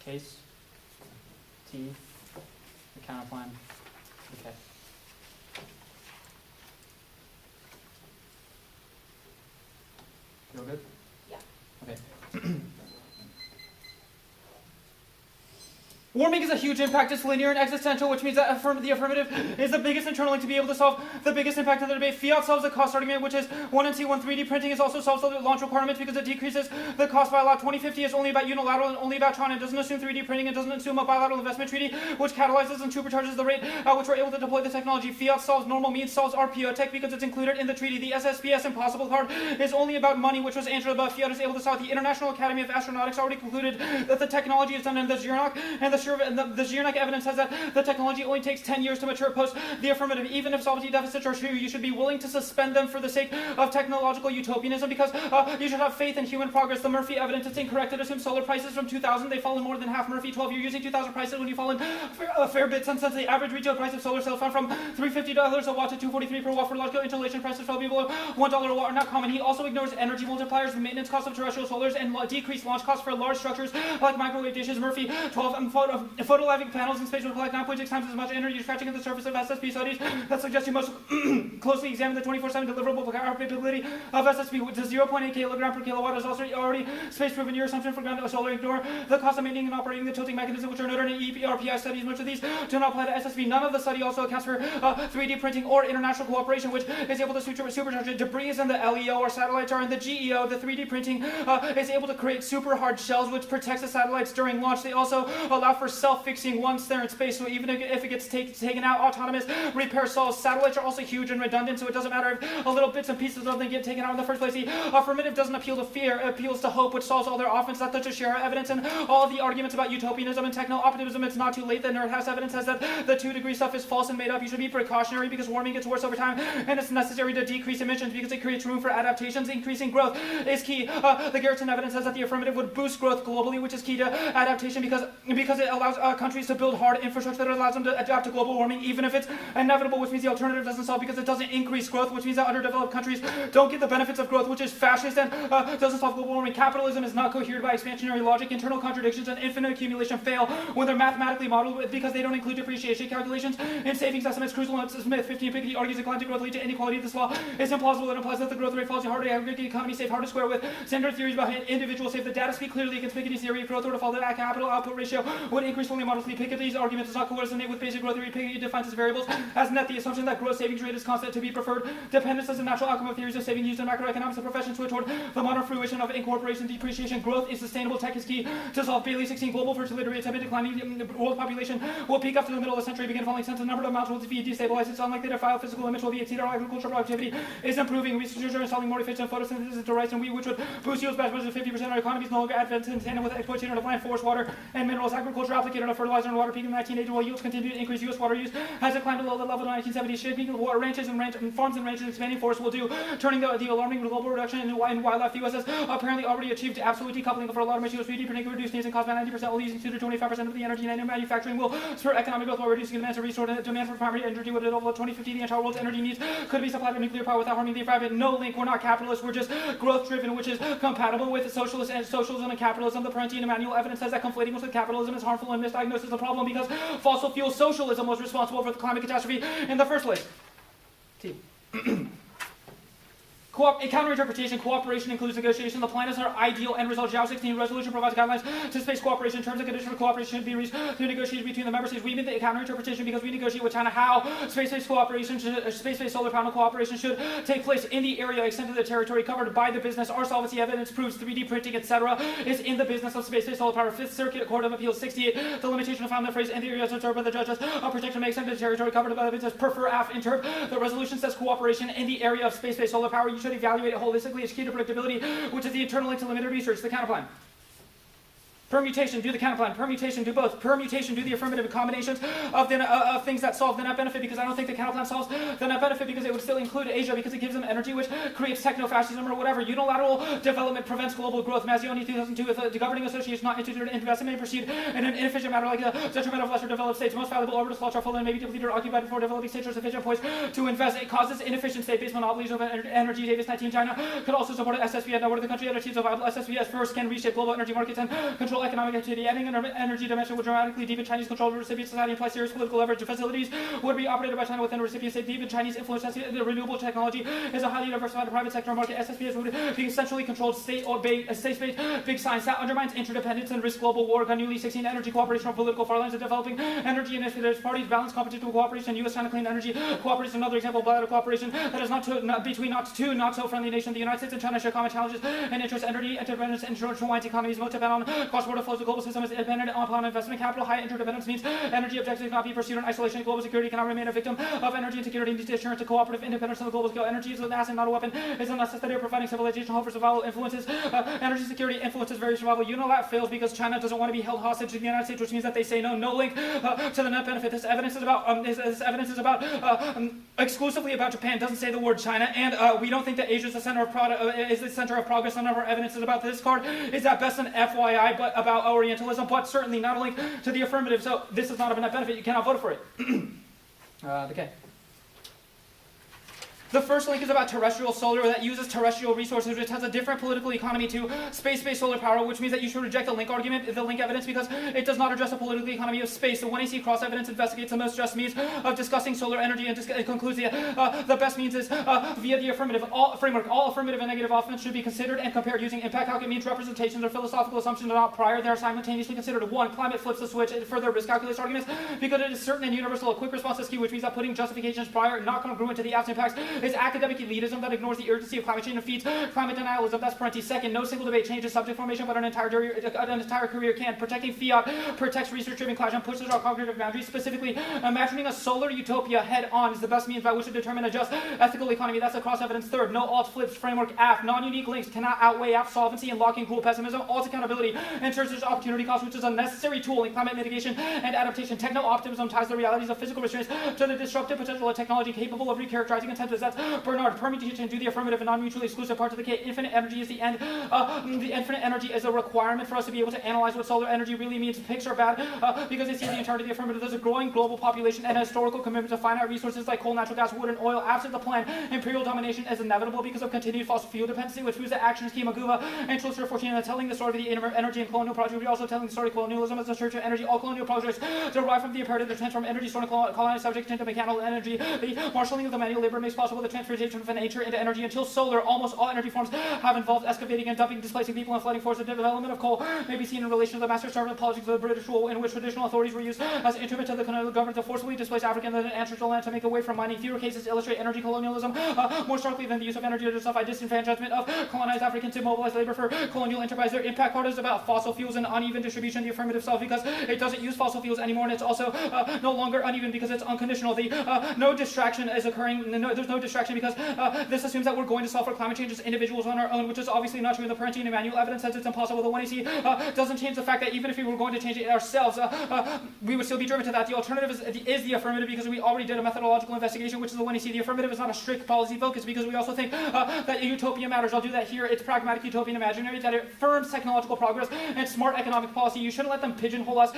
Case. T. The counterplan. Okay. Feel good? Yeah. Okay. Warming is a huge impact. It's linear and existential, which means that the affirmative is the biggest internal link to be able to solve the biggest impact of the debate. Fiat solves the cost argument, which is 1 and C1. 3D printing is also solves the launch requirements because it decreases the cost by a lot. 2050 is only about unilateral and only about China. It doesn't assume 3D printing. It doesn't assume a bilateral investment treaty, which catalyzes and supercharges the rate at which we're able to deploy the technology. Fiat solves normal means, solves RPO tech because it's included in the treaty. The SSPS Impossible card is only about money, which was answered above. Fiat is able to solve. The International Academy of Astronautics already concluded that the technology is done in the Zhirnak, and the Zhirnak evidence says that the technology only takes 10 years to mature post the affirmative. Even if sovereignty deficits are true, you should be willing to suspend them for the sake of technological utopianism because you should have faith in human progress. The Murphy evidence, it's incorrect. It assumes solar prices from 2000, they fall in more than half. Murphy 12, you're using 2000 prices when you fall in a fair bit since the average retail price of solar cells fell from $350 a watt to $243 per watt. For large-scale installation, prices fell below $1 a watt are not common. He also ignores energy multipliers, the maintenance cost of terrestrial solars, and decreased launch costs for large structures like microwave dishes. Murphy 12, photovoltaic panels in space will collect 9.6 times as much energy scratching at the surface of SSP studies that suggest you must closely examine the 24/7 deliverable capability of SSP. The 0.8 kilogram per kilowatt is also already space-proven. Your assumption for ground solar ignore the cost of maintaining and operating the tilting mechanism, which are noted in EPRPI studies. Much of these do not apply to SSP. None of the study also accounts for 3D printing or international cooperation, which is able to supercharge it. Debris in the LEO or satellites are in the GEO. The 3D printing is able to create super hard shells, which protects the satellites during launch. They also allow for self-fixing once they're in space, so even if it gets taken out, autonomous repair solves. Satellites are also huge and redundant, so it doesn't matter if a little bits and pieces of them get taken out in the first place. The affirmative doesn't appeal to fear, it appeals to hope, which solves all their offense. That's the Teixeira evidence and all of the arguments about utopianism and techno-optimism. It's not too late. The Nerd House evidence says that the 2-degree stuff is false and made up. You should be precautionary because warming gets worse over time, and it's necessary to decrease emissions because it creates room for adaptations. Increasing growth is key. The Garrison evidence says that the affirmative would boost growth globally, which is key to adaptation because it allows countries to build hard infrastructure that allows them to adapt to global warming, even if it's inevitable, which means the alternative doesn't solve because it doesn't increase growth, which means that underdeveloped countries don't get the benefits of growth, which is fascist and doesn't solve global warming. Capitalism is not cohered by expansionary logic. Internal contradictions and infinite accumulation fail when they're mathematically modeled because they don't include depreciation calculations and savings estimates. Crucial and Smith 15 Piketty argues that climate growth lead to inequality. This law is implausible. It implies that the growth rate falls harder to aggregate the economy, safe hard to square with standard theories about individuals. If the data speak clearly against Piketty's theory, if growth were to fall, the capital output ratio would increase only modestly. Piketty's argument does not coordinate with basic growth theory. Piketty defines its variables as net. The assumption that growth savings rate is constant to be preferred. Dependence is a natural outcome of theories of saving used in macroeconomics. The profession switch toward the modern fruition of incorporation depreciation. Growth is sustainable. Tech is key to solve Bailey 16. Global fertility rates have been declining. The world population will peak after the middle of the century, begin falling since the number of mouths will be destabilized. It's unlikely to file physical limits will be exceeded. Our agricultural productivity is improving. Researchers are installing more efficient photosynthesis to rice and wheat, which would boost yields by as much as 50%. Our economy is no longer advanced in tandem with exploitation of land, forest, water, and minerals. Agriculture applicated on fertilizer and water peaking in the 1980s while yields continued to increase. U.S. water use has declined below the level of the 1970s. Shaping of water ranches and farms and ranches expanding forests will do, turning the alarming global reduction in wildlife. The U.S. has apparently already achieved absolute decoupling for a lot of materials. 3D printing will reduce needs and cost by 90% while using 2 to 25% of the energy. And manufacturing will spur economic growth while reducing demand to resource demand for primary energy. With it over 2050, the entire world's energy needs could be supplied by nuclear power without harming the environment. No link. We're not capitalists. We're just growth driven, which is compatible with socialism and capitalism. The Parentian and manual evidence says that conflating us with capitalism is harmful and misdiagnosis the problem because fossil fuel socialism was responsible for the climate catastrophe in the first place. T. Counterinterpretation, cooperation includes negotiation. The plan is our ideal end result. JAO 16 resolution provides guidelines to space cooperation. Terms and conditions for cooperation should be reached through negotiations between the member states. We mean the counterinterpretation because we negotiate with China how space-based cooperation, space-based solar panel cooperation should take place in the area, extent of the territory covered by the business. Our solvency evidence proves 3D printing, etc., is in the business of space-based solar power. Fifth Circuit Court of Appeals 68. The limitation found in the phrase in the area observed by the judges of protection may extend to the territory covered by the business. Prefer AF interp. The resolution says cooperation in the area of space-based solar power. You should evaluate it holistically. It's key to predictability, which is the internal link to limited research. The counterplan. Permutation, do the counterplan. Permutation, do both. Permutation, do the affirmative combinations of things that solve the net benefit, because I don't think the counterplan solves the net benefit because it would still include Asia because it gives them energy, which creates techno-fascism or whatever. Unilateral development prevents global growth. Mazzioni 2002, if the governing association not instituted investment may proceed in an inefficient manner like the detriment of lesser developed states. Most valuable orbital slots are full and may be depleted or occupied before developing states are sufficient points to invest. It causes inefficient state-based monopolies of energy. Davis 19, China could also support an SSVS. Now, where the country that achieves a viable SSVS first can reshape global energy markets and control economic activity. Adding an energy dimension would dramatically deepen Chinese control over recipient society and apply serious political leverage. Facilities would be operated by China within a recipient state. Deep in Chinese influence. The renewable technology is a highly diversified private sector market. SSPS would be essentially controlled state-based big science that undermines interdependence and risks global war. Ganuli 16 energy cooperation on political far lines of developing energy initiatives. Parties balance competition cooperation. U.S.-China clean energy cooperation. Another example of bilateral cooperation that is between two not so friendly nations. The United States and China share common challenges and interests. Energy interdependence and joint economies. Most depend on cross-border flows. The global system is dependent upon investment capital. High interdependence means energy objectives cannot be pursued in isolation. Global security cannot remain a victim of energy insecurity. Needs assurance to cooperative independence on the global scale. Energy is an asset, not a weapon. Is a necessity of providing civilization hope for survival. Influences energy security influences very survival. Unilat fails because China doesn't want to be held hostage to the United States, which means that they say no. No link to the net benefit. This evidence is about exclusively about Japan. It doesn't say the word China, and we don't think that Asia is the center of progress. None of our evidence is about this card. Is at best an FYI, but about Orientalism, but certainly not a link to the affirmative. So this is not of a net benefit. You cannot vote for it. Okay. The first link is about terrestrial solar that uses terrestrial resources, which has a different political economy to space-based solar power, which means that you should reject the link argument, the link evidence, because it does not address the political economy of space. The 1AC cross-evidence investigates the most just means of discussing solar energy and it concludes the best means is via the affirmative framework. All affirmative and negative offense should be considered and compared using impact calculus. Means representations or philosophical assumptions are not prior. They are simultaneously considered. 1. Climate flips the switch and further risk calculus arguments because it is certain and universal. A quick response is key, which means that putting justifications prior, not congruent to the absent impacts, is academic elitism that ignores the urgency of climate change and feeds climate denialism. That's Parenti. Second, no single debate changes subject formation, but an entire career can. Protecting fiat protects research-driven clash and pushes our cognitive boundaries. Specifically, imagining a solar utopia head-on is the best means by which to determine a just ethical economy. That's a cross-evidence. Third, no alt flips framework. AF, non-unique links cannot outweigh AF solvency and locking cool pessimism. Alt accountability ensures there's opportunity cost, which is a necessary tool in climate mitigation and adaptation. Techno-optimism ties the realities of physical restraints to the disruptive potential of technology capable of recharacterizing incentives. That's Bernard. Permutation, do the affirmative and non-mutually exclusive part of the K. Infinite energy is the end. The infinite energy is a requirement for us to be able to analyze what solar energy really means. Picks are bad because they see the entirety of the affirmative. There's a growing global population and a historical commitment to finite resources like coal, natural gas, wood, and oil. Absent the plan, imperial domination is inevitable because of continued fossil fuel dependency, which proves that actions came Maguva and Chilster 14 and telling the story of the energy and colonial project. We're also telling the story of colonialism as a church of energy. All colonial projects derive from the imperative to transform energy stored in colonized subject into mechanical energy. The marshalling of the manual labor makes possible the transformation of nature into energy. Until solar, almost all energy forms have involved excavating and dumping, displacing people and flooding force. The development of coal may be seen in relation to the master-servant politics of the British rule, in which traditional authorities were used as instrument to the colonial government to forcibly displace African and ancestral land to make away from mining. Fewer cases illustrate energy colonialism more starkly than the use of energy to justify disenfranchisement of colonized Africans to mobilize labor for colonial enterprise. Their impact part is about fossil fuels and uneven distribution. The affirmative self because it doesn't use fossil fuels anymore, and it's also no longer uneven because it's unconditional. No distraction is occurring. There's no distraction because this assumes that we're going to solve for climate change as individuals on our own, which is obviously not true. The Parenti and Emmanuel evidence says it's impossible. The 1AC doesn't change the fact that even if we were going to change it ourselves, we would still be driven to that. The alternative is the affirmative because we already did a methodological investigation, which is the 1AC. The affirmative is not a strict policy focus because we also think that utopia matters. I'll do that here. It's pragmatic utopian imaginary that it affirms technological progress and smart economic policy. You shouldn't let them pigeonhole us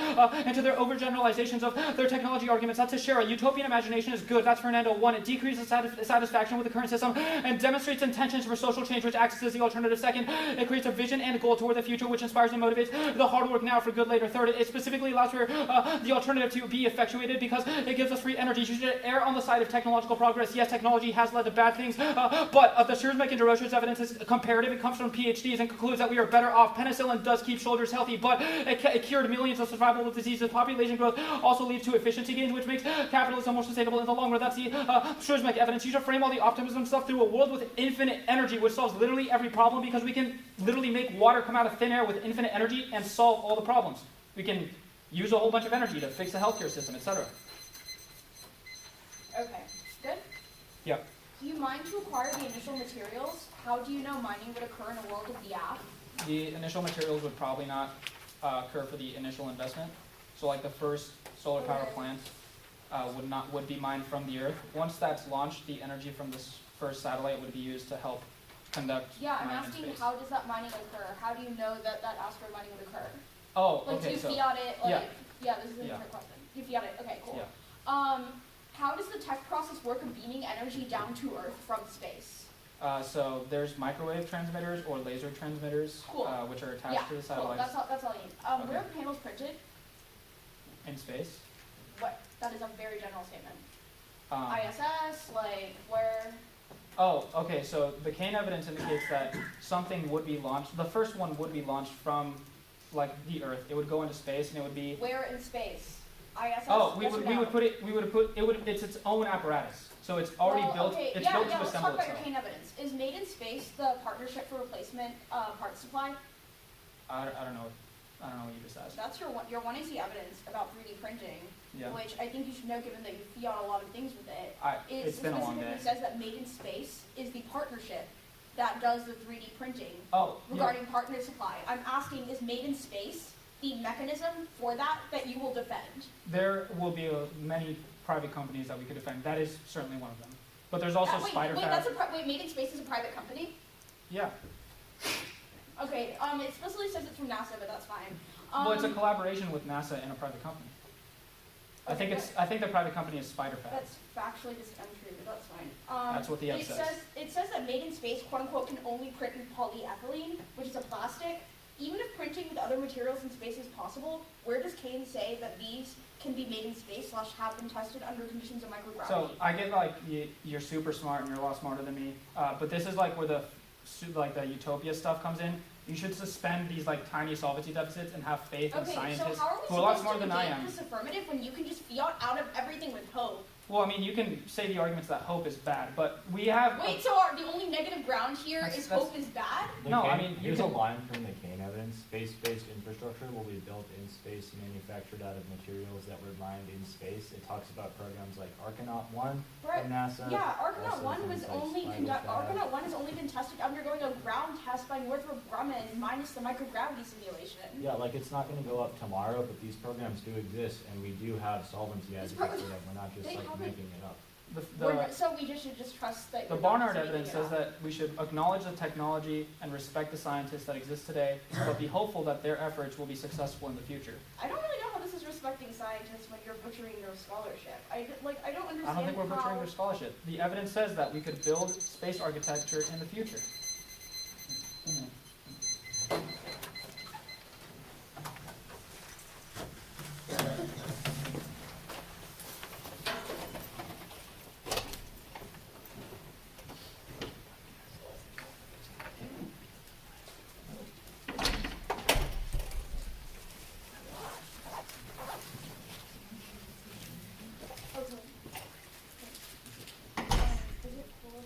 into their overgeneralizations of their technology arguments. That's Teixeira. Utopian imagination is good. That's Fernando. 1. It decreases satisfaction with the current system and demonstrates intentions for social change, which acts as the alternative. 2nd, it creates a vision and goal toward the future, which inspires and motivates the hard work now for good later. 3rd, it specifically allows for the alternative to be effectuated because it gives us free energy. You should err on the side of technological progress. Yes, technology has led to bad things, but the Schurzmeck and DeRoche's evidence is comparative. It comes from PhDs and concludes that we are better off. Penicillin does keep soldiers healthy, but it cured millions of survivable diseases. Population growth also leads to efficiency gains, which makes capitalism more sustainable in the long run. That's the Schurzmeck evidence. You should frame all the optimism stuff through a world with infinite energy, which solves literally every problem because we can literally make water come out of thin air with infinite energy and solve all the problems. We can use a whole bunch of energy to fix the healthcare system, etc. Okay, good? Yep. Do you mine to acquire the initial materials? How do you know mining would occur in a world of the app? The initial materials would probably not occur for the initial investment. So like the first solar power Okay. plant would be mined from the Earth. Once that's launched, the energy from this first satellite would be used to help conduct Yeah, I'm mining in asking space. how does that mining occur? How do you know that asteroid mining would occur? Oh, Like, do okay, you so fiat it? Like, yeah. this is a Yeah. different question. Do you fiat it? Okay, cool. Yeah. How does the tech process work of beaming energy down to Earth from space? So there's microwave transmitters or laser transmitters, Cool. Which are attached Yeah, to the cool. satellites That's all I need. Okay. Where are panels printed? in space. What? That is a very general statement. Um, ISS, like, where? Oh, okay, so the Kane evidence indicates that something would be launched. The first one would be launched from, like, the Earth. It would go into space, and it would be. Where in space? ISS? Oh, Yes or we no? would put it. We would put it. Would it's its own apparatus. So it's already Well, built. Okay. It's Yeah, built yeah, to let's assemble talk about your itself. Kane evidence. Is Made in Space the partnership for replacement parts supply? I don't know. I don't know what you just asked. That's your 1AC evidence about 3D printing, Yeah. which I think you should know given that you fiat a lot of things with it. It's been a long day. Specifically says that Made in Space is the partnership that does the 3D printing Oh, yeah. regarding partner supply. I'm asking, is Made in Space the mechanism for that you will defend? There will be many private companies that we could defend. That is certainly one of them. But there's also wait, SpiderFab. wait, Made in Space is a private company? Yeah. Okay, it explicitly says it's from NASA, but that's fine. Well, it's a collaboration with NASA and a private company. I think the private company is SpiderFab. That's factually just untrue, but that's fine. That's what the F says. It says that Made in Space, quote unquote, can only print with polyethylene, which is a plastic. Even if printing with other materials in space is possible, where does Kane say that these can be made in space / have been tested under conditions of microgravity? So I get like you're super smart and you're a lot smarter than me, but this is like where the utopia stuff comes in. You should suspend these like tiny solvency deficits and have faith in okay, scientists so how are we who are a lot supposed smarter to than I negate am. this affirmative when you can just fiat out of everything with hope? Well, I mean, you can say the arguments that hope is bad, but we have. Wait, so the only negative ground here is That's- hope is bad? The No, I Kane- mean, you here's can- a line from the Kane evidence. Space-based infrastructure will be built in space, manufactured out of materials that were mined in space. It talks about programs like Argonaut 1 Right. from NASA. Yeah, Argonaut also 1 was things like only SpiderFab. Argonaut 1 has only been tested undergoing a ground test by Northrop Grumman minus the microgravity simulation. Yeah, like it's not going to go up tomorrow, but these programs do exist, and we do have solvency These advocates programs- for them. We're not just they like haven't- making it up. So we just should just trust that. The you're not Barnard making evidence it says up. that we should acknowledge the technology and respect the scientists that exist today, but be hopeful that their efforts will be successful in the future. I don't really know how this is respecting scientists when you're butchering their scholarship. I don't understand I don't think we're butchering how- their scholarship. The evidence says that we could build space architecture in the future. Okay. Is it cool?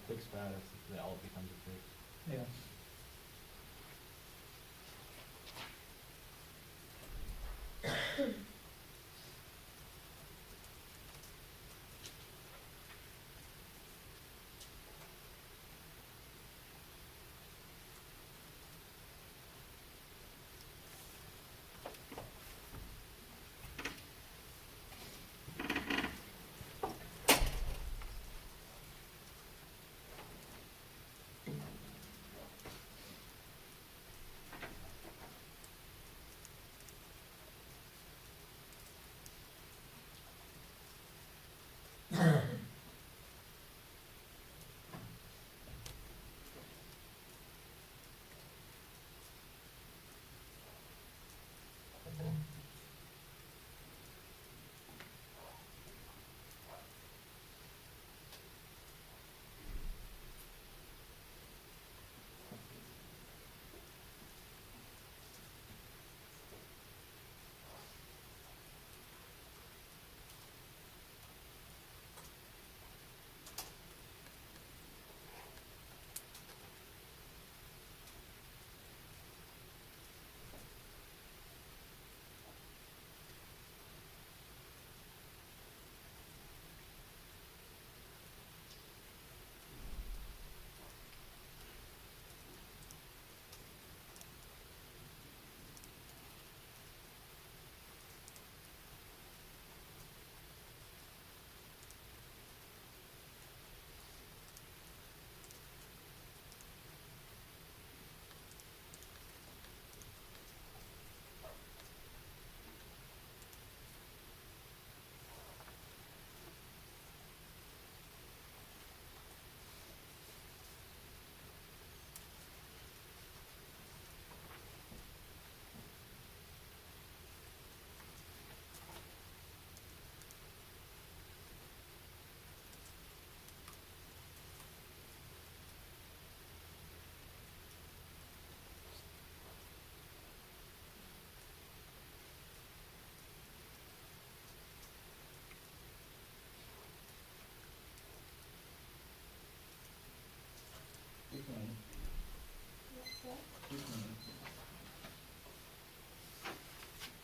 fixed status, the alt becomes a fix. Yeah.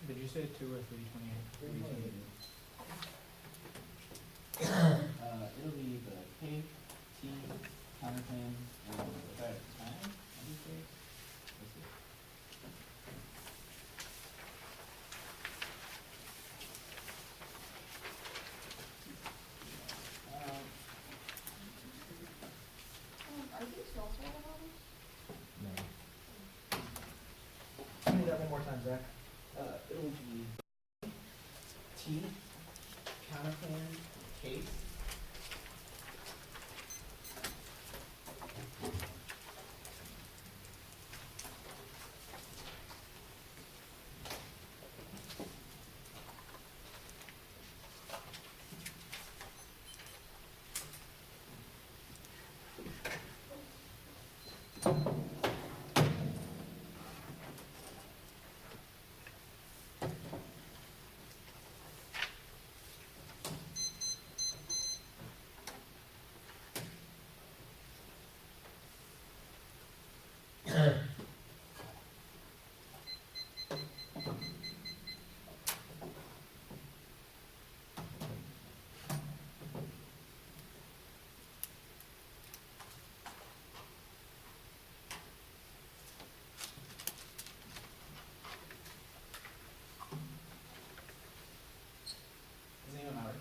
Did you say 2 or 328? It'll be the K, T, counterclaim, and the time, I think so. Let's see. Are these also one of those? No. Give me that one more time, Zach. It'll be T, counterclaim, case. Is anyone out?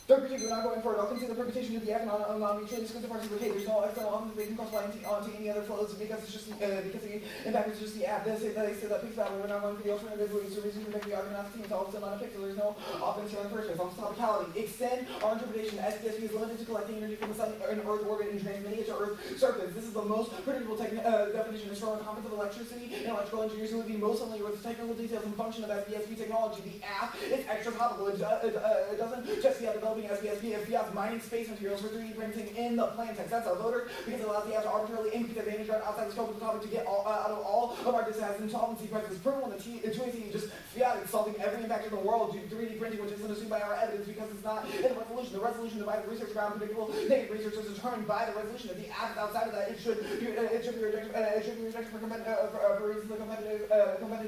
Third critique, we're not going for it. I'll consider the permutation of the F and on mutually exclusive parts of the K. There's no external elements they can cross onto any other flows because it's just because the impact is just the app. They say that pixel value. We're not going for the alternative ways to reason to make the argument off the team. It's all still not a pixel. There's no offense here in the first place. On topicality, extend our interpretation. SPSP is limited to collecting energy from the sun in Earth orbit and transmitting it to Earth surface. This is the most predictable definition. It's from a conference of electricity and electrical engineers who would be most familiar with the technical details and function of SPSP technology. The app is extra topical. It doesn't just see how developing SPSP SBSP and Fiat's mining space materials for 3D printing in the plan text. That's a voter because it allows the app to arbitrarily increase advantage right outside the scope of the topic to get out of all of our disasters and insolvency crisis. Purple and the T2AC just Fiat is solving every impact in the world due to 3D printing, which isn't assumed by our evidence because it's not in the resolution. The resolution divided research around predictable negative research is determined by the resolution. If the app is outside of that, it should be rejected for competitive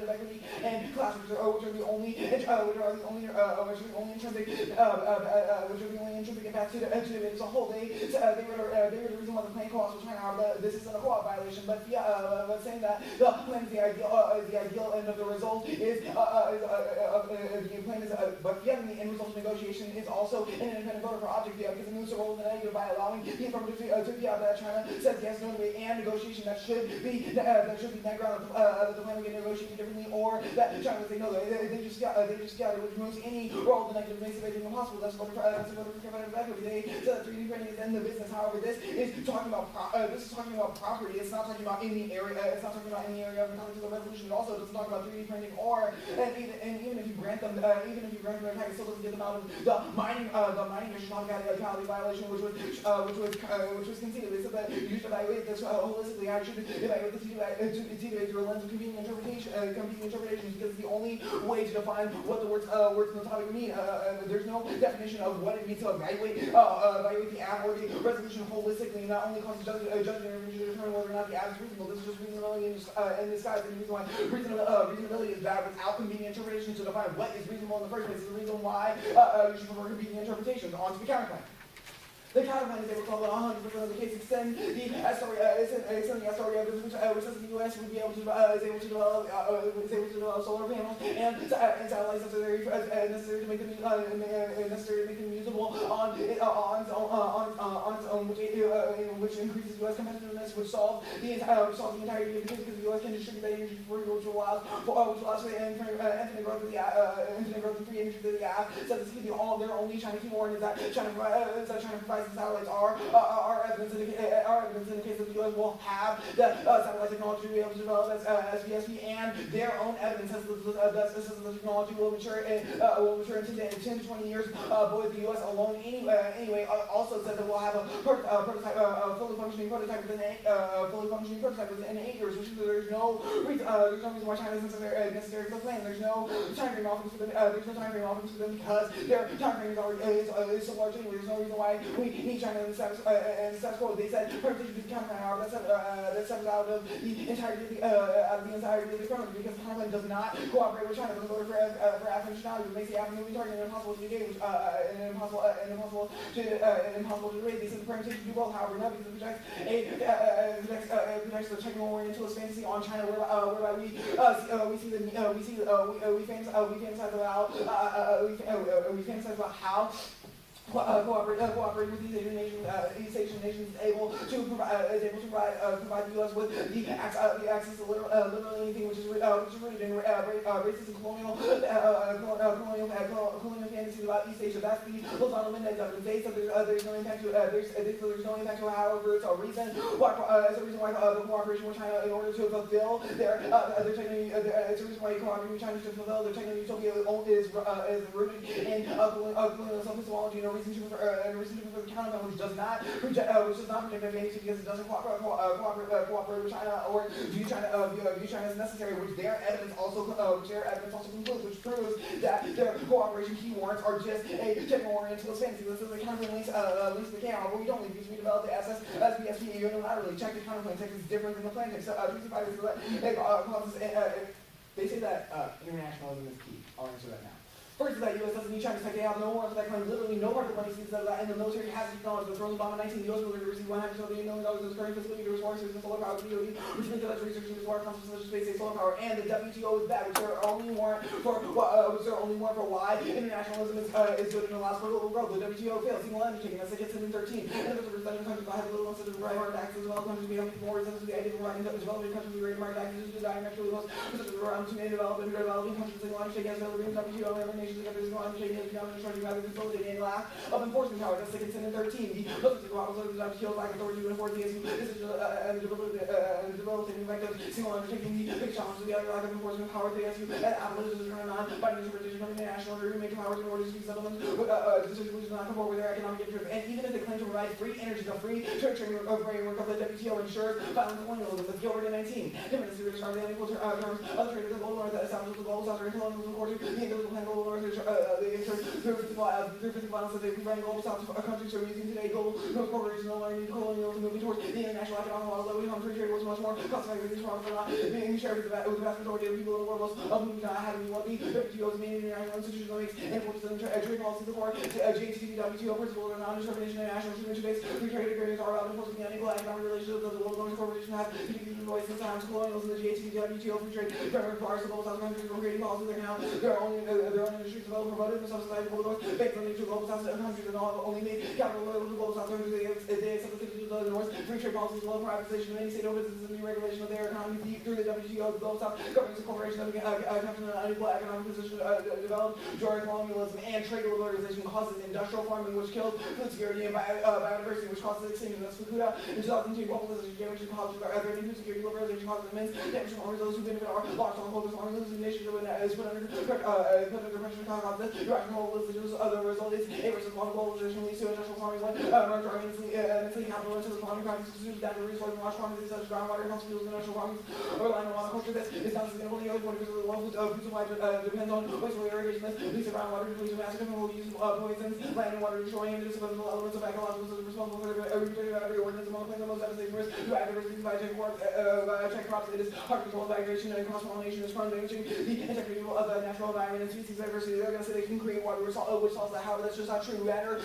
equity and class, which are the only intrinsic impact to the bid as a whole. They were the reason why the plan co-ops was trying out. This isn't a co-op violation, but saying that the plan is the ideal end of the result is the plan is but yet in the end result of negotiation is also an independent voter for object because it moves the role of the negative by allowing the affirmative to that China says yes, no debate, and negotiation that should be background of the plan will get negotiated differently, or that China would say no, they just got it, which removes any role of the negative, makes it impossible. That's what competitive equity. They said that 3D printing is in the business. However, this is talking about property. It's not talking about any area. It's not talking about any area of the context of the resolution. It also doesn't talk about 3D printing, and even if you grant them attack, it still doesn't get them out of the mining nationality violation, which was conceded. They said that you should evaluate this holistically. I should evaluate this through a lens of convenient interpretation, because it's the only way to define what the words in the topic mean. There's no definition of what it means to evaluate the app or the resolution holistically. Not only causes judging to determine whether or not the app is reasonable. This is just reasonability in disguise. And the reason why reasonability is bad without convenient interpretation to define what is reasonable in the first place is the reason why you should prefer convenient interpretations. On to the counterclaim. The counterclaim is able to cover 100% of the case, extend the SRE evidence, which says the U.S. would be able to is able to develop solar panels and satellites necessary to make them usable on its own, which increases U.S. competitiveness, which solves the entirety of the case because the U.S. can distribute that energy for which allows for infinite growth of the free energy that the app says this all their only China key warning is that China provides the satellites are evidence in the case that the U.S. will have the satellite technology to be able to develop as SBSP, and their own evidence says the technology will mature in 10 to 20 years. But with the U.S. alone, anyway, also says that we'll have a fully functioning prototype within 8 years, which means there's no reason why China is necessary for the plan. There's no time frame offerings for them because their time frame is so large anyway. There's no reason why we need China in the status quo. They said percentage of the counterclaim, that stems out of the entirety of the affirmative because the counterclaim does not cooperate with China. Doesn't vote for African nationality, which makes the African moving target and impossible to negate, impossible to debate. They said the permutation to do both, however, no, because it projects the technical orientalist fantasy on China, whereby we fantasize about how cooperating with these Asian nations is able to provide the U.S. with the access to literally anything which is rooted in racist and colonial fantasies about East Asia. That's the Lozano Mendez evidence. They said there's no impact to however it's a reason why the cooperation with China in order to fulfill their it's a reason why cooperating with China to fulfill their techno utopia is rooted in colonial epistemology and a reason to prefer the counterclaim, which does not project advantage because it doesn't cooperate with China or view China as necessary, which their evidence also concludes, which proves that their cooperation key warrants are just a techno orientalist fantasy. This is the counterclaim links to the camera, but we don't leave because we developed the SBSP unilaterally. Check the counterclaim text is different than the plain text. They say that internationalism is key. I'll answer that now. First is that U.S. doesn't need China's tech. They have no warrants for that claim. Literally no part of the money sees that, and the military has acknowledged that throwing the bomb in 19, the U.S. military received $178 million in its current fiscal year to restore research in solar power to DOD, which means that that's research into water concepts such as space-based solar power, and the WTO is bad, which is their only warrant for why internationalism is good in the last political growth. The WTO failed single undertaking. That's like it's in 13. And there's a percentage of countries that have little instead of right market access, developed countries become more resistant to the idea of right developing countries with greater market access to diametrically opposed percentages around between developing countries single undertaking as well as WTO and other nations everything on the chain, government trying to rather facilitate any lack of enforcement power. That's like it's in 13. The public models of the WTO lack authority to enforce the issue. This is and developing effective single undertaking the big challenge of the other lack of enforcement power. The SU and applicants is running on by the interpretation of international order to make powers in order to be settlements. Decisions which do not conform with their economic interests. And even if they claim to provide free energy, the free trade framework of the WTO ensures violent colonialism. The Gilbert in 19. The ministry described the unequal terms of the trade of the global north that establishes the global south and colonialism according to the individual plan global north. Through physical violence that they prevent global south countries from using today. Global north corporations no longer need colonialism moving towards the international economic model that we come free trade was much more cost-effective. These problems are not being shared with the vast majority of the people in the world. Most of whom do not have any one. The WTO is main international institution that makes and enforces trade policies. The core GATT WTO principles are non-discrimination and national human-based free trade agreements are about enforcing the unequal economic relationships that the world north corporation has between the voice and times colonialism. The GATT WTO free trade framework requires the global south countries from creating policies that now their own industries develop promoted and subsidized global north based on the global south countries and only made capital loyal to global south countries. They accept the citizens of the north. Free trade policies allow privatization of any state-owned businesses and the regulation of their economy through the WTO. The global south governs the corporation that comes from an unequal economic position developed during colonialism, and trade liberalization causes industrial farming, which kills food security, and biodiversity, which causes extinction. That's Fukuda. In 2002, globalization damages causes threatening food security, liberalization causes immense damage to farmers. Those who benefit are large smallholders, farmers, losing nations when is put under pressure to cause this. Direct globalization. The result is a versus one globalization leads to industrial farming when driving immensely capital into the farming practices to down to resource and large farming such as groundwater, fossil fuels, and industrial farming or land and water culture. This is not sustainable. Nearly 40% of the world's food supply depends on wasteful irrigation. This leads to groundwater depletion, massive chemical use of poisons, land and water destroying and disposable elements of ecological systems responsible for every ordinance among the most devastating risk to biodiversity by check crops. It is hard to control migration and cross-pollination is prone to damaging the integrity of the natural environment and species diversity. They're going to say they can create water which solves that. However, that's just not true. Matter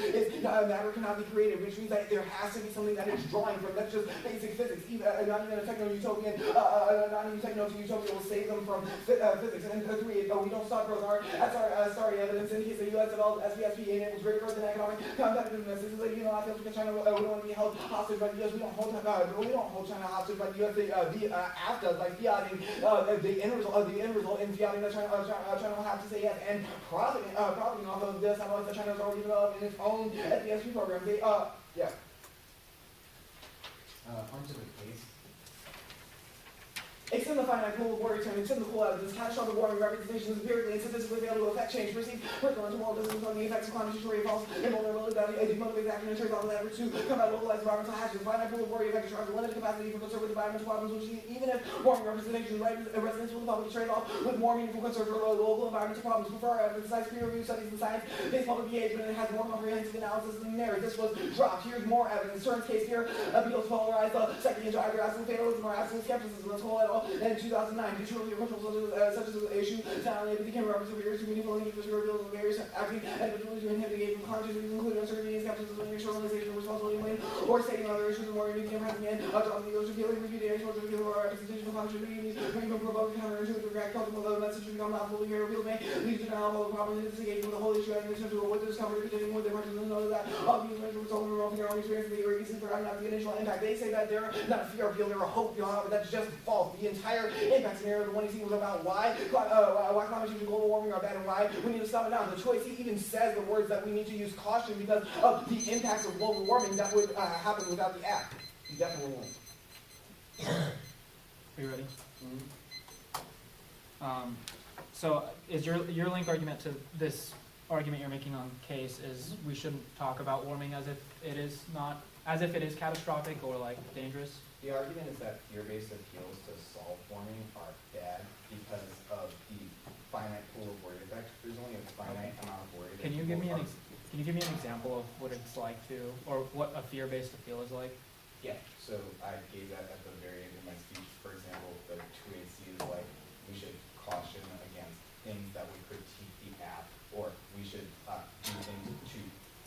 cannot be created, which means that there has to be something that it's drawing from. That's just basic physics. Not even a techno-utopian, not even techno-utopia will save them from physics. And three, we don't stop growth. Sorry, evidence indicates the U.S. developed SPSP enables greater growth and economic competitiveness. This is like, I feel because China we don't want to be held hostage by the U.S. We don't hold China hostage by the U.S. The AFTA, like fiating, the end result in fiating that China will have to say yes, and profiting off of this satellites that China has already developed in its own SPSP program. Onto the case. Extend the finite pool of warrior time, extend the pool evidence, catastrophic warming representations empirically and statistically fail to affect change, perceived personal and moral distance on the effects of climate change, false and vulnerability that demotivates action and turns off the effort to combat localized environmental hazards. Finite pool of warrior effects has a limited capacity for conservative environmental problems, which even if warming representations residents will the public trade off with more meaningful conservative local environmental problems. Before our evidence, cites peer review studies in science-based public engagement and has more comprehensive analysis than narrative. This was dropped. Here's more evidence. Turns case here appeals to polarize the second into either absolute fatalism or absolute skepticism. Let's call it all. In 2009, due to review controls such as the issue, Sally became representative of meaningful individuals revealed the various acting individuals who inhibit engagement conscious reasons, including uncertainty and skepticism, externalization of responsibility blame, or stating other issues and more became present again. John the Ocean Gilly reviewed the actual reveal of our representation of function meetings, may even provoke counterintuitive react cultural of message to become not fully here revealed may lead to denial of the problem in this engagement with the whole issue and the to avoid the discovery continuing with their questions and know that all these measures result in their own experience and the reason for having not the initial impact. They say that they're not a fear appeal, they're a hope appeal, but that's just false. The entire impact scenario, the one you see was about why climate change and global warming are bad and why we need to stop it now. The choice, he even says the words that we need to use caution because of the impacts of global warming that would happen without the act. He definitely won't. Are you ready? So is your link argument to this argument you're making on case is we shouldn't talk about warming as if it is catastrophic or like dangerous? The argument is that fear-based appeals to solve warming are bad because of the finite pool of worry effect. There's only a finite amount of worry. Can you give me an example of what it's like to, or what a fear-based appeal is like? Yeah, so I gave that at the very end of my speech. For example, the 2AC is like, we should caution against things that would critique the app, or we should do things to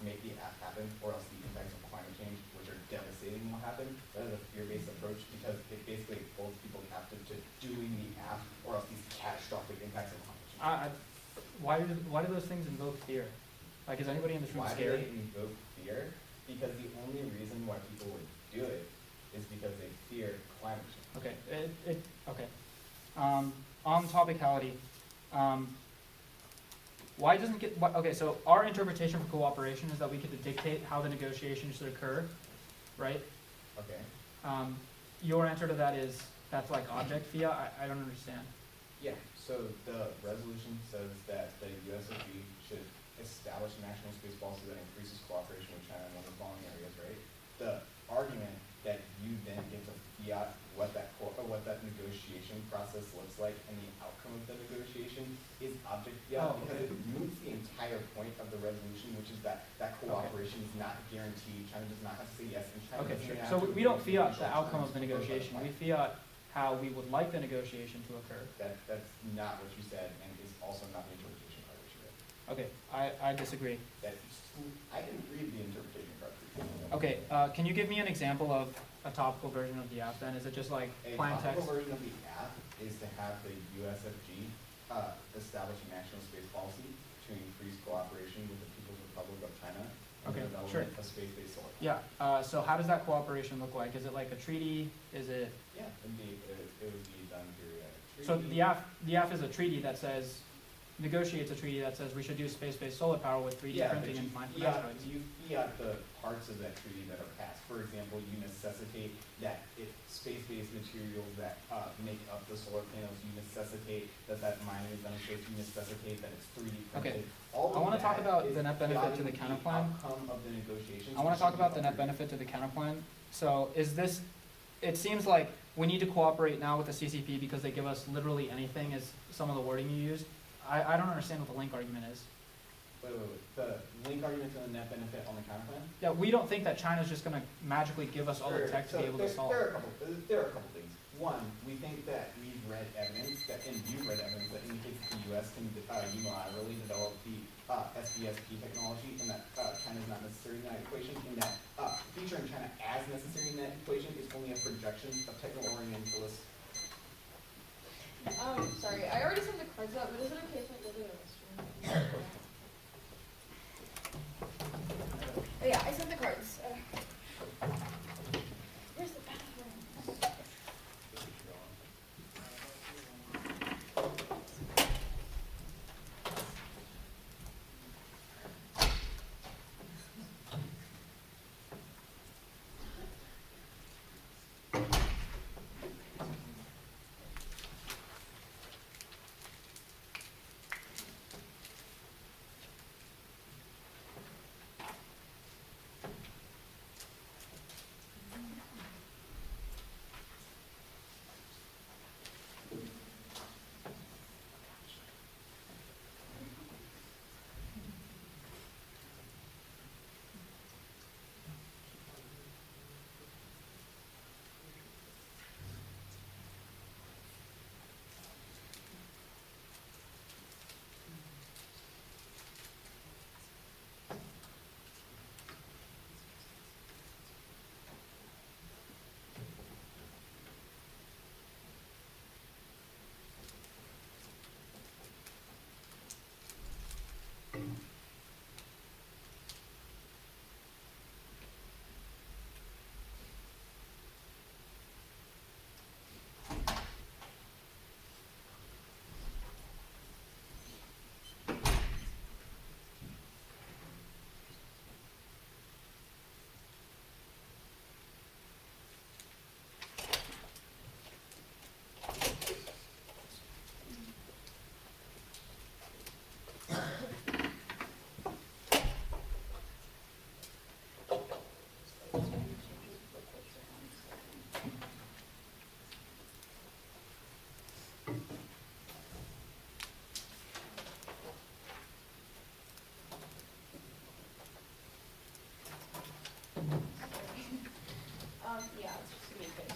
make the app happen, or else the impacts of climate change, which are devastating, will happen. That is a fear-based approach because it basically holds people captive to doing the app, or else these catastrophic impacts of climate change. Why do those things invoke fear? Like, is anybody in this room Why scared? do they invoke fear? Because the only reason why people would do it is because they fear climate change. Okay. On topicality, why doesn't get, okay, so our interpretation for cooperation is that we get to dictate how the negotiation should occur, right? Okay. Your answer to that is, that's like object fiat? I don't understand. Yeah, so the resolution says that the USFG should establish a national space policy that increases cooperation with China in one of the following areas, right? The argument that you then get to fiat what that negotiation process looks like and the outcome of the negotiation is object fiat, Oh, because okay. it moves the entire point of the resolution, which is that cooperation is not guaranteed. China does not have to say yes, and China Okay, doesn't sure. have So to we don't agree fiat to the outcome of the terms proposed by negotiation, we plan. fiat how we would like the negotiation to occur. That's not what you said, and is also not the interpretation part that you read. Okay, I disagree. I didn't read the interpretation part. Okay, can you give me an example of a topical version of the app then? Is it just like A plain topical text? version of the app is to have the USFG establish a national space policy to increase cooperation with the People's Republic of China in Okay, the development sure. of space-based solar. Yeah, so how does that cooperation look like? Is it like a treaty? Is it, Yeah, indeed, it would be done through a so treaty. the app is a treaty that says, negotiates a treaty that says we should do space-based solar power with 3D Yeah, but printing and you mine fiat, asteroids. you fiat the parts of that treaty that are passed. For example, you necessitate that if space-based materials that make up the solar panels, you necessitate that mining is done in space, you necessitate that it's 3D printed. Okay. All I of wanna talk that about is the net benefit to the fiating counterplan. outcome of the negotiations. I want to which talk should about be the net done. benefit to the counterplan. So is this, it seems like we need to cooperate now with the CCP because they give us literally anything is some of the wording you used. I don't understand what the link argument is. Wait. The link argument to the net benefit on the counterplan? Yeah, we don't think that China's just gonna magically give us all the Sure. tech to So be able to solve. There are a couple things. One, we think that we've read evidence that, and you've read evidence that indicates that the U.S. can unilaterally develop the SBSP technology, and that China is not necessary in that equation, and that featuring China as necessary in that equation is only a projection of techno-orientalists. Sorry, I already sent the cards out, but is it okay if I go to the restroom? Oh, yeah, I sent the cards. Where's the bathroom? Yeah, it's just gonna be good.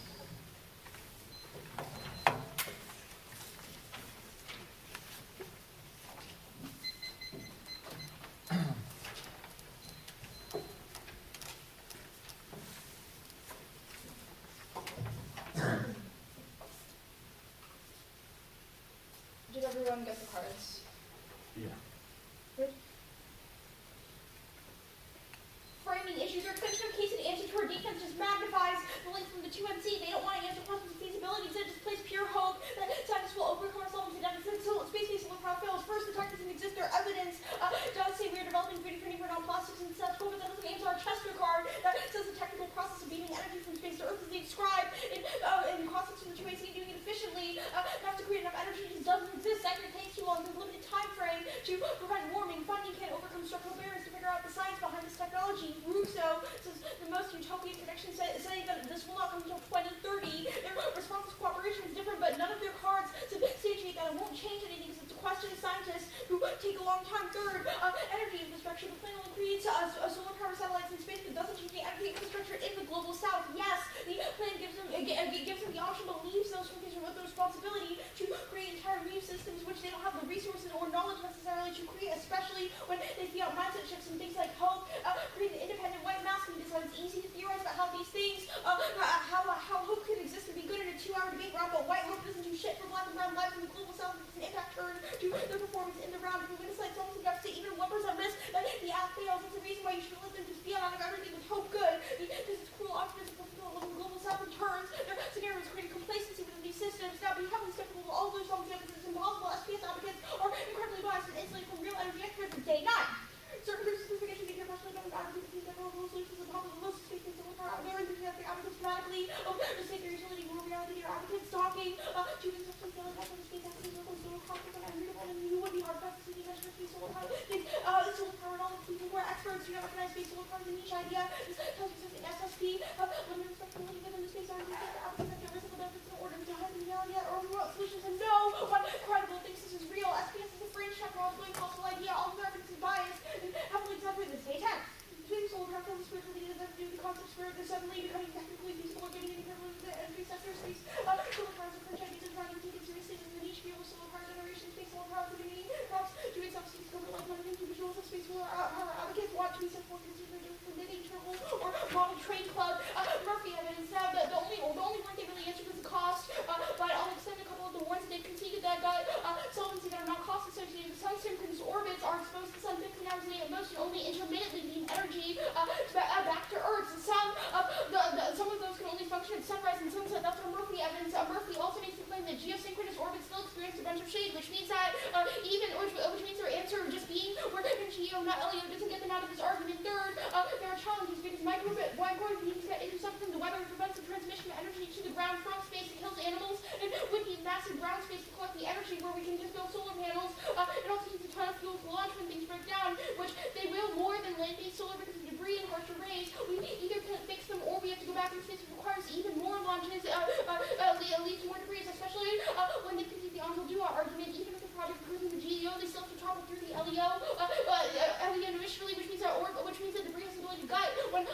Did everyone get the cards? Yeah. Framing issues are extension of case and answer to our defense just magnifies the link from the 2MC. They don't want to answer questions of feasibility, instead just place pure hope that scientists will overcome ourselves and space-based solar power fails. First, the target doesn't exist, their evidence to prevent warming. Funding can't overcome structural barriers to figure out the science behind this technology. Russo says the most utopian prediction saying that this will not come until 2030. Their response to cooperation is different, but none of their cards substantiate that it won't change anything because it's a question of scientists who take a long time. Third, energy infrastructure. The plan only creates solar power satellites in space, but doesn't change the energy infrastructure in the global south. Yes, the plan gives them the option, but leaves those countries with the responsibility to create entire new systems which they don't have the resources or knowledge necessarily to create, especially when they feel mindset shifts and things like hope, create an independent white masculine design. It's easy to theorize about how these things, how hope could exist and be good in a 2-hour debate round, but white hope doesn't do shit for black and brown lives in the global south. It's an impact turn to their performance in the round. If we win a slide, someone enough to even 1% risk that the app fails. That's the reason why you should let them just be on everything with hope good. Because it's cruel optimism for the global south in turns. Their scenarios creating complacency within these systems. Now, be heavily skeptical of all those songs because it's impossible. SPS advocates are incredibly biased and insulated from real energy experts at day 9. Certain groups of specification be careful about advocates that are solutions of the most spaces to look around. They're enthusiastic advocates fanatically to save their utility more reality. Your advocates talking to the system feeling that the space actually looks so confident and unreadable, and you would be hard pressed to see the measure of space solar power. Solar power and all the people who are experts do not recognize space solar power as a niche idea. This tells us that SSP limited respectability within the space army that advocates that there is a benefits in order to hide the reality or overall solutions and no one credible thinks this is real. SPS is a fringe technologically impossible idea. All of their evidence is biased and heavily exaggerated this day 10. Between solar power and spiritual leaders that do the concept spirit, they're suddenly becoming technically feasible or getting any privilege in the energy sector. Space solar power is a fringe idea designed to take it seriously in the niche field of solar power generation. Space solar power community perhaps doing substance cover like one of the individuals of space solar power advocates want to be set forth considering permitting travel or model train club. Murphy evidence. Now the only one they really answered was the cost, but I'll extend a couple of the ones that they've conceded that got solvency that are not cost associated. Sun synchronous orbits are exposed to the sun 15 hours a day at most and only intermittently beam energy back to Earth. Some of those can only function at sunrise and sunset. That's our Murphy evidence. Murphy also makes the claim that geosynchronous orbits still experience a bunch of shade, which means that which means their answer just being where Geo, not Elio, doesn't get them out of this argument. Third, there are challenges because microwave beams get intercepted from the weather and prevents the transmission of energy to the ground from space. It kills animals and would need massive ground space to collect the energy where we can just build solar panels. It also needs a ton of fuel to launch when things break down, which they will more than land-based solar because of debris and harsher rays. We either can't fix them or we have to go back in space, which requires even more launches, leads to more debris, especially when they concede the Angel Duo argument. Even if the project proves in the GEO, they still have to travel through the LEO initially, which means that debris has the ability to gut 100%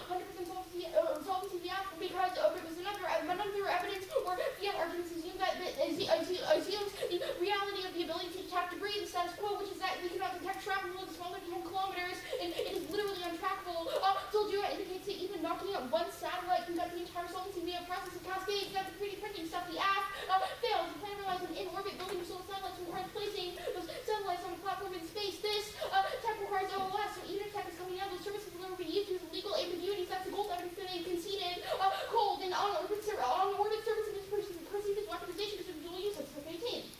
solvency VF because another evidence or fiat arguments assume that assumes the reality of the ability to detect debris, the status quo, which is that we cannot detect shrapnel below smaller than 10 kilometers, and it is literally untrackable. Still do it indicates that even knocking out one satellite can gut the entire solvency via process of cascades. That's the 3D printing stuff. The app fails. The plan relies on in-orbit building of solar satellites and requires placing those satellites on a platform in space. This tech requires OLS, so even if tech is coming out, those services will never be used due to legal ambiguities. That's the gold evidence that they've conceded. Cold and on-orbit services is perceived as weaponization because of dual use. That's 18.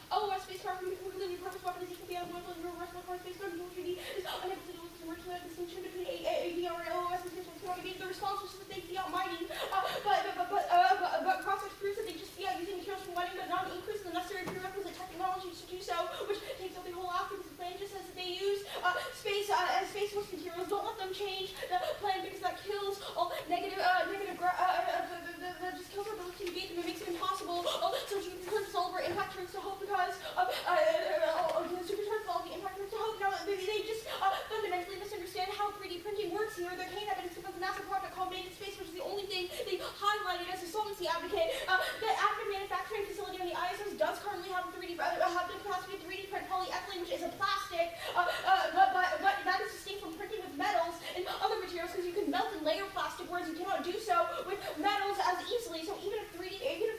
OOS spacecraft can be completely repurposed weaponization via unavoidable and irreversible current spacecraft. Dual 3D is unable to do with the merge that distinction between AVR and OOS and spacecraft cannot the response was that they fiat mining, but process proves that they just fiat using materials from mining but not increase the necessary prerequisite technologies to do so, which takes up the whole app because the plan just says that they use space force materials. Don't let them change the plan because that kills all that just kills our ability to gate them. It makes it impossible. So you can turn all over impact turns to hope because super turns all the impact turns to hope. Now they just fundamentally misunderstand how 3D printing works here. There came evidence because the NASA project called Made in Space, which is the only thing they highlighted as a solvency advocate. The active manufacturing facility on the ISS does currently have the capacity to 3D print polyethylene, which is a plastic, but that is distinct from printing with metals and other materials because you can melt and layer plastic, whereas you cannot do so with metals as easily. So even if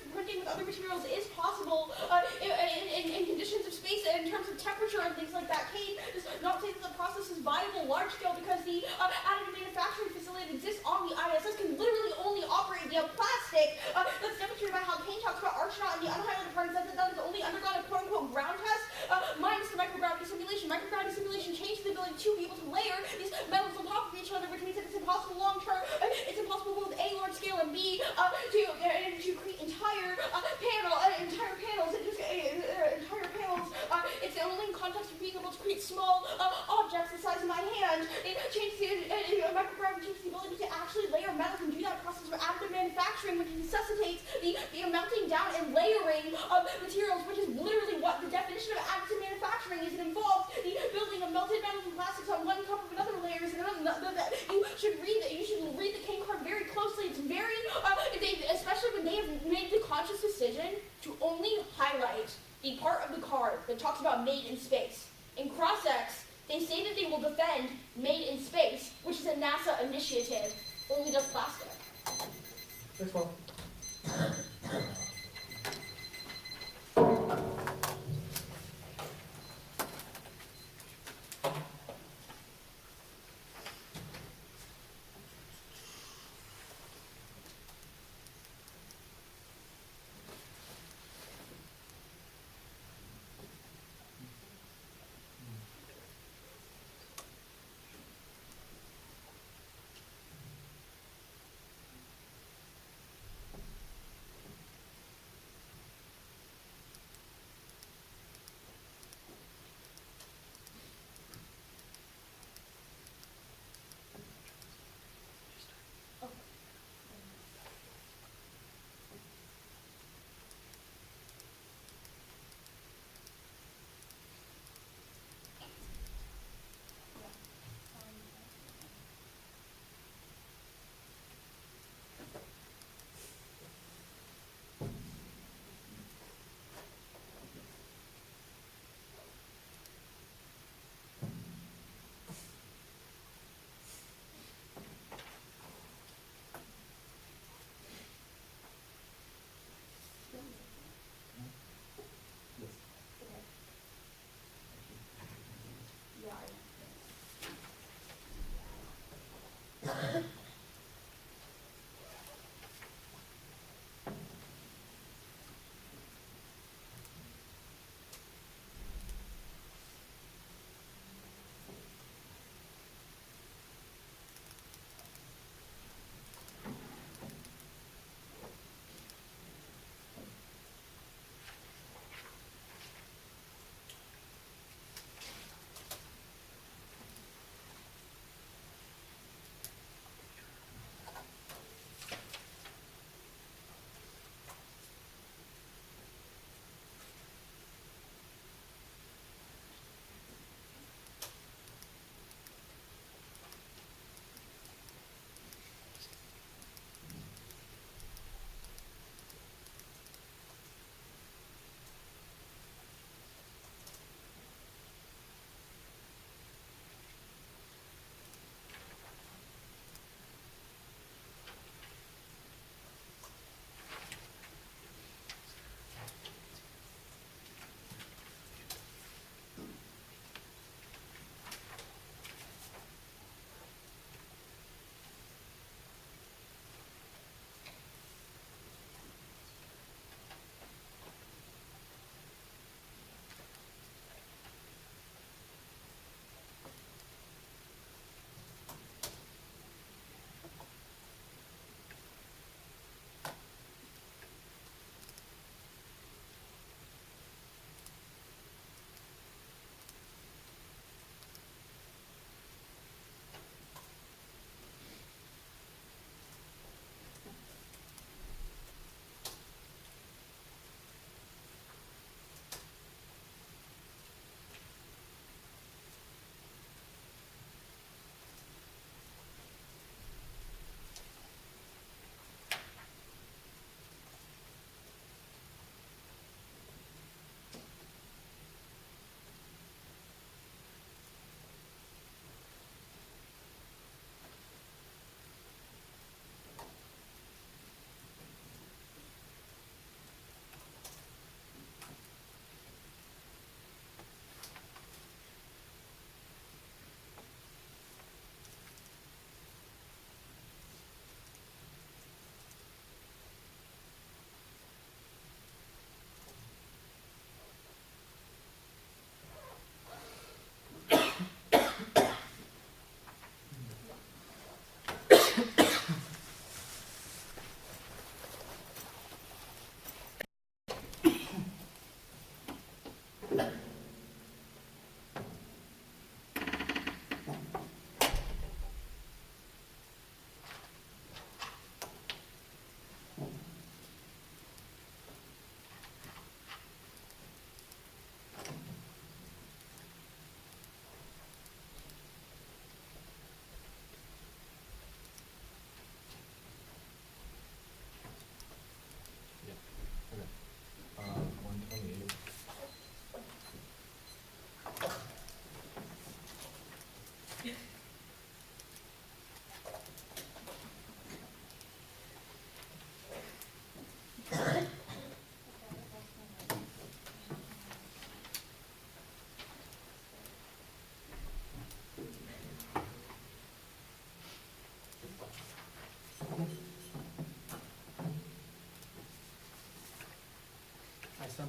printing with other materials is possible in conditions of space and in terms of temperature and things like that, Kate does not say that the process is viable large scale because the additive manufacturing facility that exists on the ISS can literally only operate via plastic. That's demonstrated by how Kane talks about Archnaut and the unhighlighted part that has only undergone a quote-unquote ground test minus the microgravity simulation. Microgravity simulation changes the ability to be able to layer these metals on top of each other, which means that it's impossible long term. It's impossible both A, large scale, and B, to create entire panels. It's only in context of being able to manufacturing, which necessitates the melting down and layering of materials, which is literally what the definition of additive manufacturing is. It involves the building of melted metals and plastics on one top of another layers, and you should read the King card very closely. It's very, especially when they have made the conscious decision to only highlight the part of the card that talks about made in space. In Cross-X, they say that they will defend Made in Space, which is a NASA initiative, only does plastic. Next one.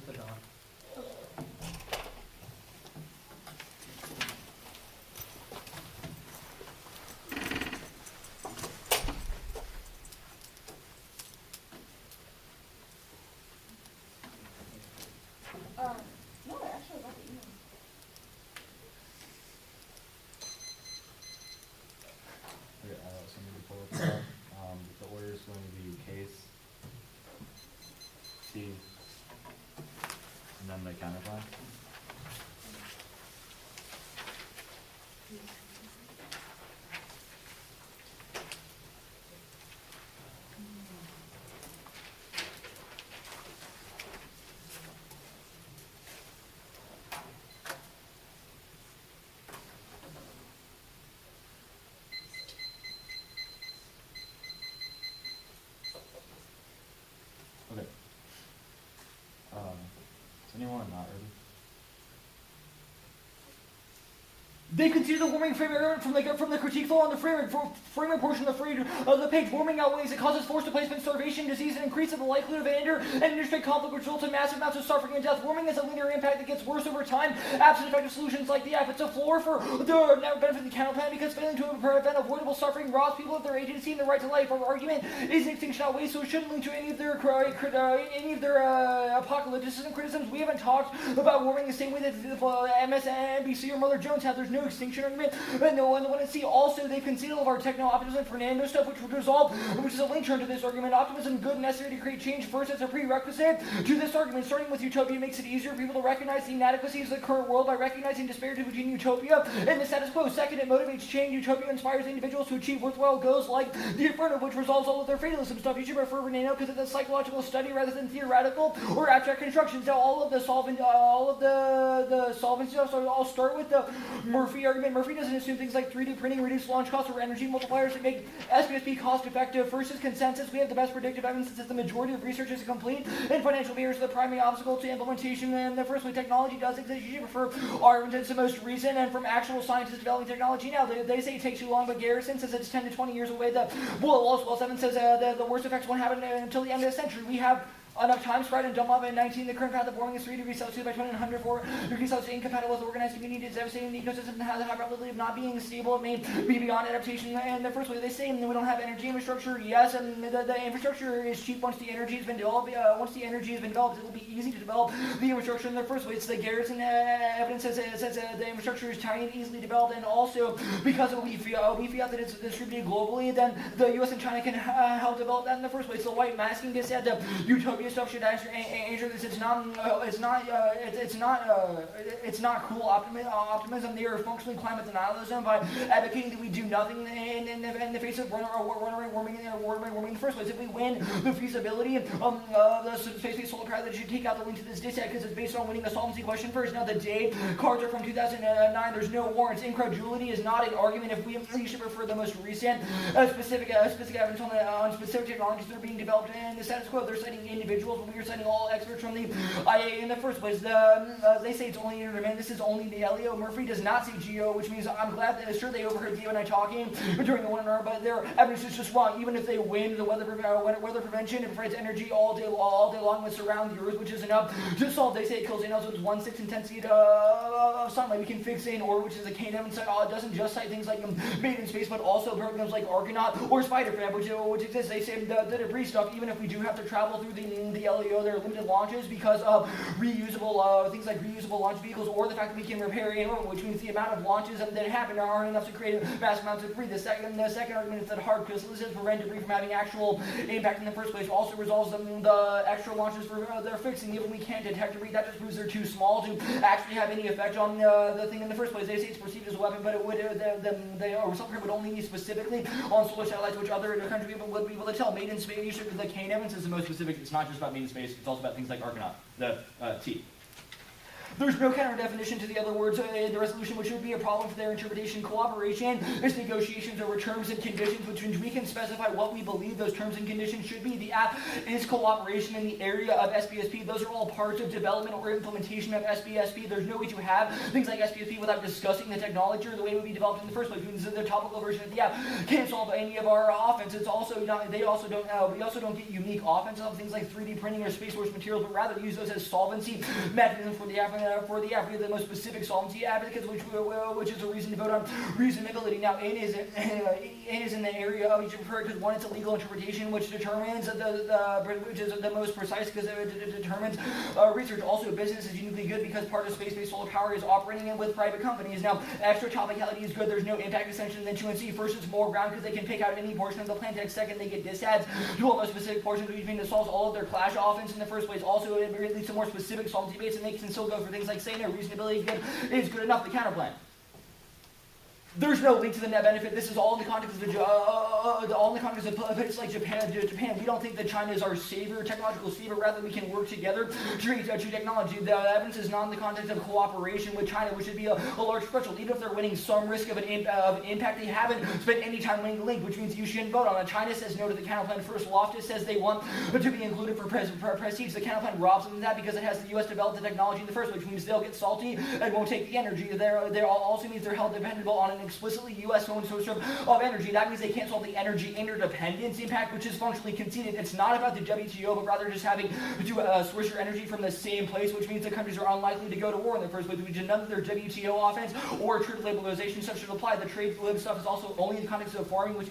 at the dock. No, I actually got the email. Okay, so I'm gonna pull it up. The order is going to be case, C, and then the counterclaim. Okay. Is anyone not ready? They consider the warming frame from the critique flow on the framing portion of the page. Warming outweighs it causes forced displacement, starvation, disease, and increases the likelihood of and interstate conflict, which results in massive amounts of suffering and death. Warming is a linear impact that gets worse over time, absent effective solutions like the app. It's a floor for the benefit of the counter plan because failing to prevent avoidable suffering robs people of their agency and the right to life. Our argument is extinction outweighs, so it shouldn't lead to any of their apocalypticism criticisms. We haven't talked about warming the same way that MSNBC or Mother Jones have. There's no extinction argument, but no one want to see. Also, they concede all of our techno-optimism Fernando stuff, which would resolve, which is a link turn to this argument. Optimism, good, necessary to create change. First, as a prerequisite to this argument. Starting with utopia makes it easier for people to recognize the inadequacies of the current world by recognizing disparity between utopia and the status quo. Second, it motivates change. Utopia inspires individuals to achieve worthwhile goals like the Inferno, which resolves all of their fatalism stuff. You should prefer Fernando because it's a psychological study rather than theoretical or abstract constructions. Now, all of the solvency stuff. So I'll start with the Murphy argument. Murphy doesn't assume things like 3D printing, reduced launch costs, or energy multipliers that make SPSP cost effective. First is consensus. We have the best predictive evidence that the majority of research is complete, and financial barriers are the primary obstacle to implementation. And the first way technology does exist, you should prefer our evidence the most recent and from actual scientists developing technology. Now, they say it takes too long, but Garrison says it's 10 to 20 years away. The Wall 7 says the worst effects won't happen until the end of the century. We have enough time spread and dump up in 19. The current path of warming is 3 degrees Celsius by 2104 degrees Celsius, incompatible with organized community. It's devastating the ecosystem and has a high probability of not being stable. It may be beyond adaptation. And the first way they say we don't have energy infrastructure. Yes, and the infrastructure is cheap once the energy has been developed. Once the energy has been developed, it will be easy to develop the infrastructure in the first place. The Garrison evidence says the infrastructure is tiny and easily developed, and also because we feel that it's distributed globally, then the U.S. and China can help develop that in the first place. The white masking gets said the utopia stuff should answer this. It's not cool optimism. They are functionally climate denialism by advocating that we do nothing in the face of warming in the first place. If we win the feasibility of the space-based solar power, that should take out the link to this dissect because it's based on winning the solvency question first. Now, the day cards are from 2009. There's no warrants. Incredulity is not an argument if we should refer the most recent specific evidence on specific technologies that are being developed in the status quo. They're citing individuals, but we are citing all experts from the IAEA in the first place. They say it's only intermittent. This is only the LEO. Murphy does not say GEO, which means I'm glad that sure they overheard Theo and I talking during the webinar, but their evidence is just wrong. Even if they win the weather prevention, it provides energy all day long with surround the Earth, which is enough to solve. They say it kills animals with 1/6 intensity of sunlight. We can fix in or which is a K-9 site. It doesn't just cite things like made in space, but also programs like Argonaut or Spider-Crab, which exists. They say the debris stuff, even if we do have to travel through the LEO, there are limited launches because of reusable things like reusable launch vehicles, or the fact that we can repair in orbit, which means the amount of launches that happen aren't enough to create vast amounts of debris. The second argument is that hard crystallization prevent debris from having actual impact in the first place. It also resolves the extra launches for their fixing. Even we can't detect debris, that just proves they're too small to actually have any effect on the thing in the first place. They say it's perceived as a weapon, but it would the something would only be specifically on solar satellites, which other country people would be able to tell. Made in space, the K-9 is the most specific. It's not just about made in space. It's also about things like Argonaut, the T. There's no counter definition to the other words in the resolution, which would be a problem for their interpretation. Cooperation is negotiations over terms and conditions, which means we can specify what we believe those terms and conditions should be. The app is cooperation in the area of SBSP. Those are all parts of development or implementation of SBSP. There's no way to have things like SBSP without discussing the technology or the way it would be developed in the first place. Because the topical version of the app can't solve any of our offense. It's also not, we also don't get unique offense of things like 3D printing or space force materials, but rather use those as solvency mechanisms for the app. We have the most specific solvency advocates, which is a reason to vote on reasonability. Now, it is in the area of each preferred because one, it's a legal interpretation, which determines which is the most precise because it determines research. Also, business is uniquely good because part of space-based solar power is operating in with private companies. Now, extra topicality is good. There's no impact extension than 2NC. First, it's more ground because they can pick out any portion of the plan text. Second, they get disads to all those specific portions, which means it solves all of their clash offense in the first place. Also, it leads to more specific solvency base, and they can still go for things like saying no, reasonability is good enough. The counterplan. There's no link to the net benefit. This is all in the context of places like Japan. We don't think that China is our savior, technological savior. Rather, we can work together to reach technology. The evidence is not in the context of cooperation with China, which should be a large threshold. Even if they're winning some risk of an impact, they haven't spent any time winning the link, which means you shouldn't vote on it. China says no to the counterplan first. Loftus says they want to be included for prestige. The counterplan robs them of that because it has the U.S. develop the technology in the first, which means they'll get salty and won't take the energy. They also means they're held dependable on an explicitly U.S.-owned source of energy. That means they can't solve the energy interdependence impact, which is functionally conceded. It's not about the WTO, but rather just having to source your energy from the same place, which means the countries are unlikely to go to war in the first place, which none of their WTO offense or trade liberalization stuff should apply. The trade lib stuff is also only in the context of farming, which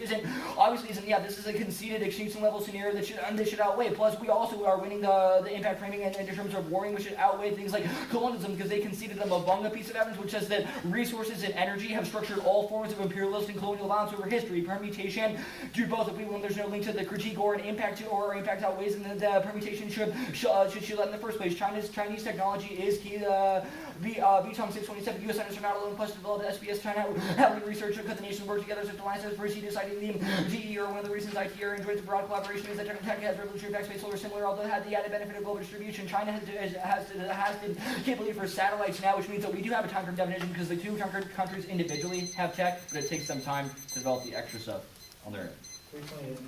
obviously isn't. Yeah, this is a conceded extinction level scenario that should outweigh. Plus, we also are winning the impact framing in terms of warming, which should outweigh things like colonialism because they conceded the Mabunga piece of evidence, which says that resources and energy have structured all forms of imperialist and colonial violence over history. Permutation do both. If when there's no link to the critique or an impact to or impact outweighs, then the permutation should let in the first place. Chinese technology is key. VTOM 627 U.S. Centers are not alone. Plus, developed SBS China heavily research and cut the nation work together. So, Alliance has proceeded citing the GE or one of the reasons ITR enjoys a broad collaboration is that tech has revolutionary effects based solar similar, although it had the added benefit of global distribution. China has the capability for satellites now, which means that we do have a time-frame definition because the two countries individually have tech, but it takes some time to develop the extra stuff on their end. 328.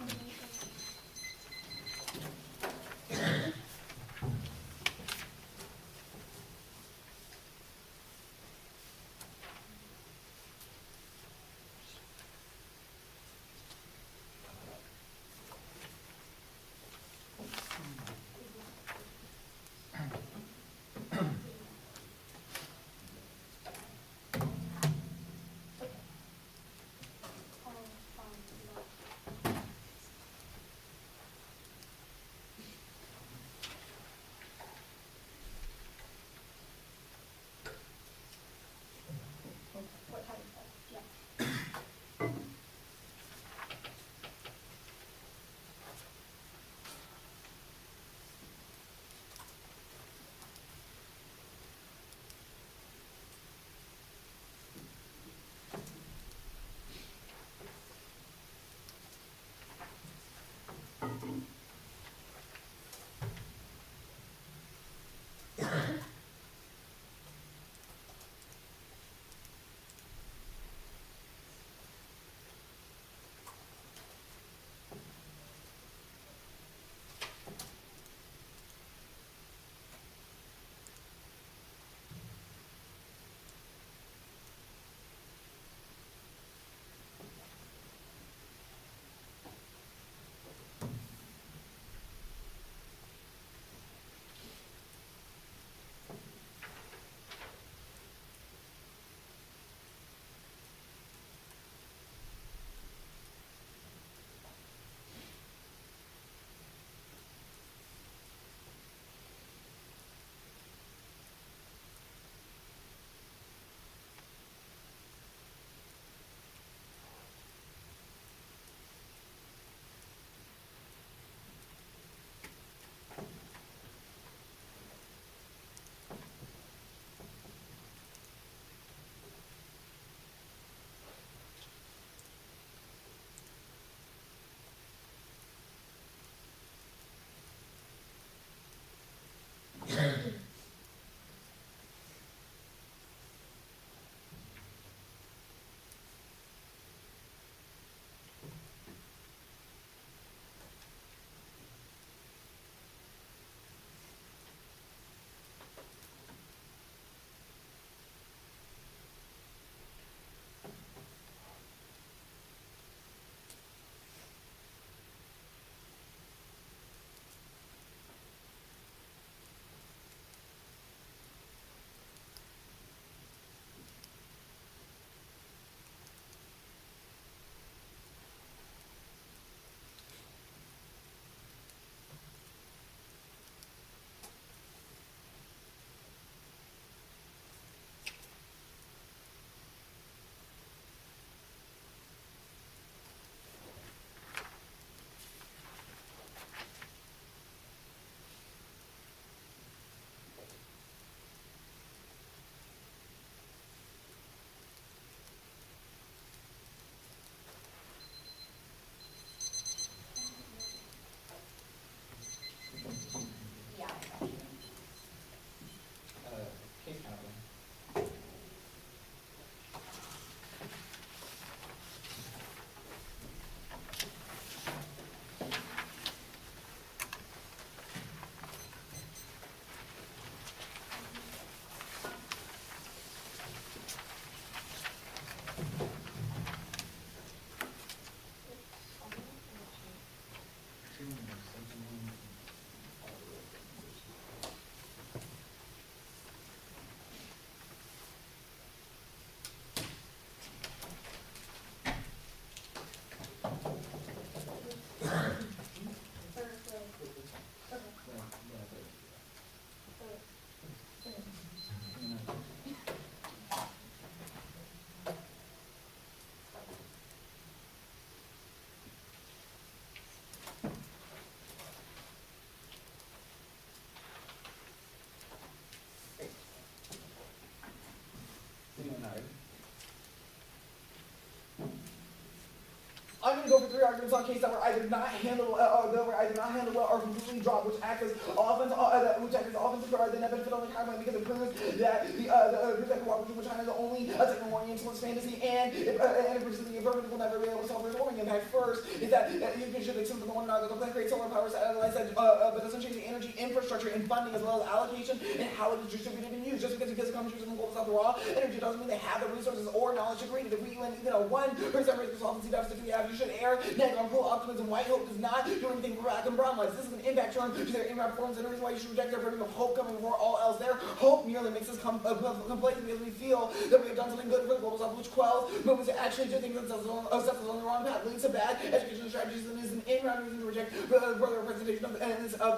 three arguments on case that were either not handled well or completely dropped, which acts as offensive guard, then benefit on the timeline because it proves that cooperation with China is only a techno-orientalist fantasy, and it proves that the affirmative will never be able to solve global warming impact. First is that you should accept the one another. The plan creates solar power satellites that but doesn't change the energy infrastructure and funding as well as allocation and how it is distributed and used. Just because countries from global south raw energy doesn't mean they have the resources or knowledge to create it. If we win 1% raise solvency deficit, we have you should err. Negative on cool optimism. White hope does not do anything for black and brown lives. This is an impact term to their impact forms and the reason why you should reject their burden of hope coming before all else. Their hope merely makes us complacent because we feel that we have done something good for the global south, which quells movements to actually do things that sets us on the wrong path, leads to bad educational strategies, and is an in-round reason to reject further representation of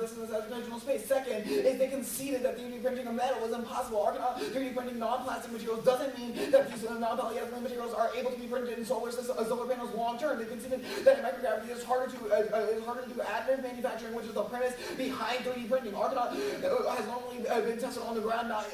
this in this educational space. Second is they conceded that 3D printing of metal was impossible. 3D printing non-plastic materials doesn't mean that these non-polyethylene materials are able to be printed in solar panels long term. They conceded that in microgravity is harder to do additive manufacturing, which is the premise behind 3D printing. Argonaut has only been tested on the ground, not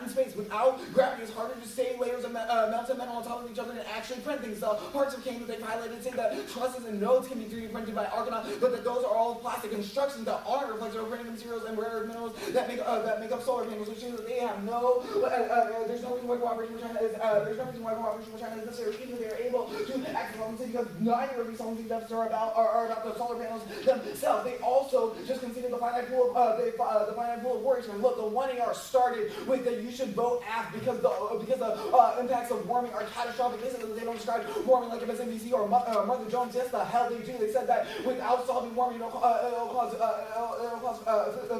in space. Without gravity, it's harder to stay layers of melted metal on top of each other and actually print things. The parts of King that they've highlighted say that trusses and nodes can be 3D printed by Argonaut, but that those are all plastic constructions that aren't reflective of printing materials and rare earth minerals that make up solar panels, which means that they have there's no reason why cooperation with China is necessary, even if they are able to act as because neither of these solvency deficits are about the solar panels themselves. They also just considered the finite pool of worries. And look, the 1AR started with that you should vote AF because the impacts of warming are catastrophic. They said that they don't describe warming like MSNBC or Martha Jones. Yes, the hell they do. They said that without solving warming, it'll cause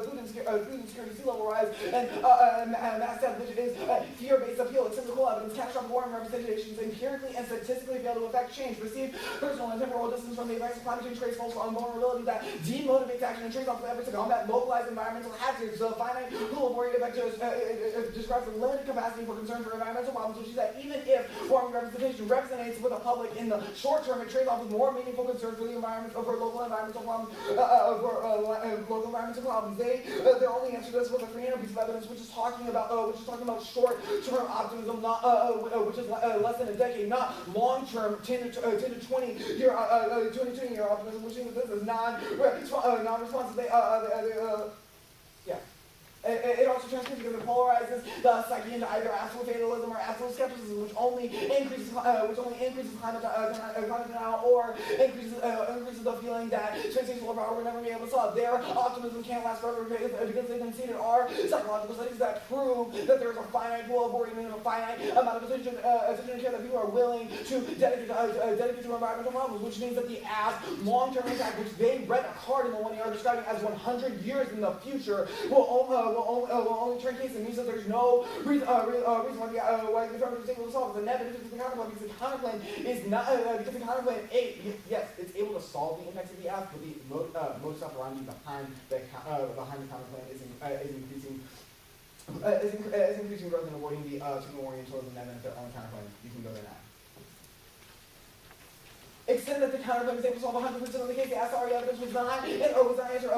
food insecurity, sea level rise, and mass death, which is fear-based appeal. It's physical evidence. Catastrophic warming representations empirically and statistically fail to affect change. Receive personal and temporal distance from the effects of climate change, trace false vulnerability that demotivates action and trades off the efforts to combat localized environmental hazards. The finite pool of worried effect describes the limited capacity for concern for environmental problems, which is that even if warming representation resonates with the public in the short term, it trades off with more meaningful concern for the environment, for local environmental problems. Their only answer to this was a 300 piece of evidence, which is talking about short-term optimism, which is less than a decade, not long-term 10 to 20 year optimism, which means that this is non-responsive. It also transfers because it polarizes the psyche into either absolute fatalism or absolute skepticism, which only increases climate denial or increases the feeling that space solar power will never be able to solve. Their optimism can't last forever because they conceded are psychological studies that prove that there's a finite pool of worry and a finite amount of attention and care that people are willing to dedicate to environmental problems, which means that the long-term impact, which they read a card in the one they are describing as 100 years in the future, will only turn case and means that there's no reason why the affirmative statement will solve. The negative is the counterplan because the counterplan is not because the counterplan yes, it's able to solve the impacts of the F, but the most operandi behind the counterplan is increasing growth and avoiding the techno-orientalism that benefit on the counterplan. You can go there now. Extend that the counterclaim is able to solve 100% of the case. The SRE evidence was not answered to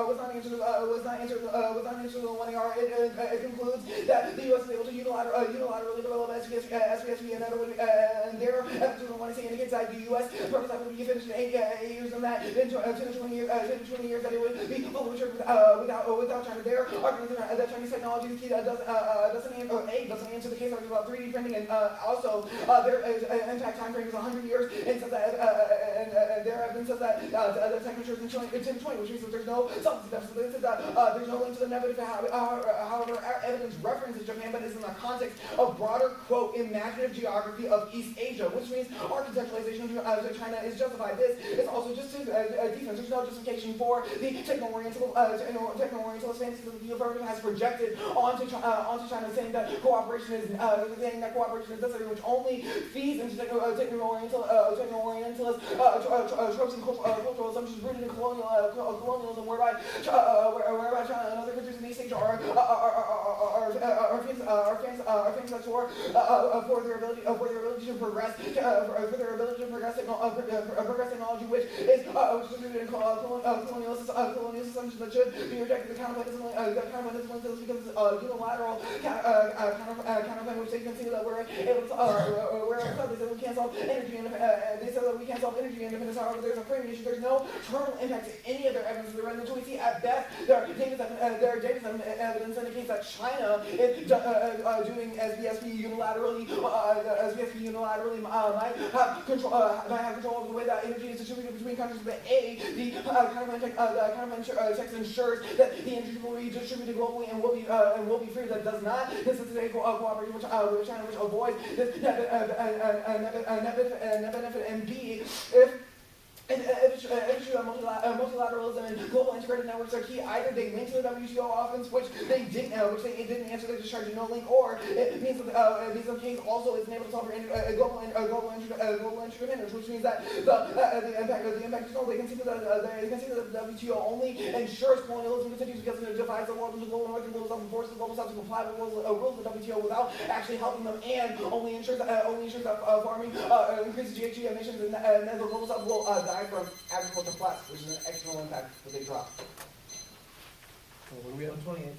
the 1AR. It concludes that the U.S. is able to unilaterally develop SPSV and their evidence of the 1AC indicates that the U.S. prototype would be finished in 8 years, and that in 10 to 20 years that it would be fully matured without China. Their argument that Chinese technology is key doesn't answer the case argument about 3D printing, and also their impact time frame is 100 years, and says that. And their evidence says that the temperature is in 10 to 20, which means that there's no substance deficit. They said that there's no link to the negative. However, our evidence references Japan, but is in the context of broader, quote, imaginative geography of East Asia, which means our conceptualization of China is justified. This is also just defense. There's no justification for the techno-orientalist fantasy that the affirmative has projected onto China, saying that cooperation is necessary, which only feeds into techno-orientalist tropes and cultural assumptions rooted in colonialism, whereby China and other countries in East Asia are famous for their ability to progress, for their ability religion, progressive technology, which is rooted in colonial systems that should be rejected. The counterplan is because it's unilateral counterplan, which they consider that we're able to, they said we can't solve energy independence. However, there's a framing issue. There's no terminal impact to any of their evidence. Until we see at best their data evidence indicates that China is doing SBSP unilaterally. SBSP might have control over the way that energy is distributed between countries. But the counterplan text ensures that the energy will be distributed globally and will be free. That does not necessitate cooperation with China, which avoids this net benefit. And B, if multilateralism and global integrated networks are key, either they link to the WTO offense, which they didn't answer, they just charged no link, or it means that the case also is able to solve global interdependence, which means that the impact is null. They can see that the WTO only ensures colonialism continues because it divides the world into global north and global south and forces the global south to comply with rules of the WTO without actually helping them, and only ensures that farming increases GHG emissions, and then the global south will die from agriculture flats, which is an external impact that they drop. So what are we at? 128.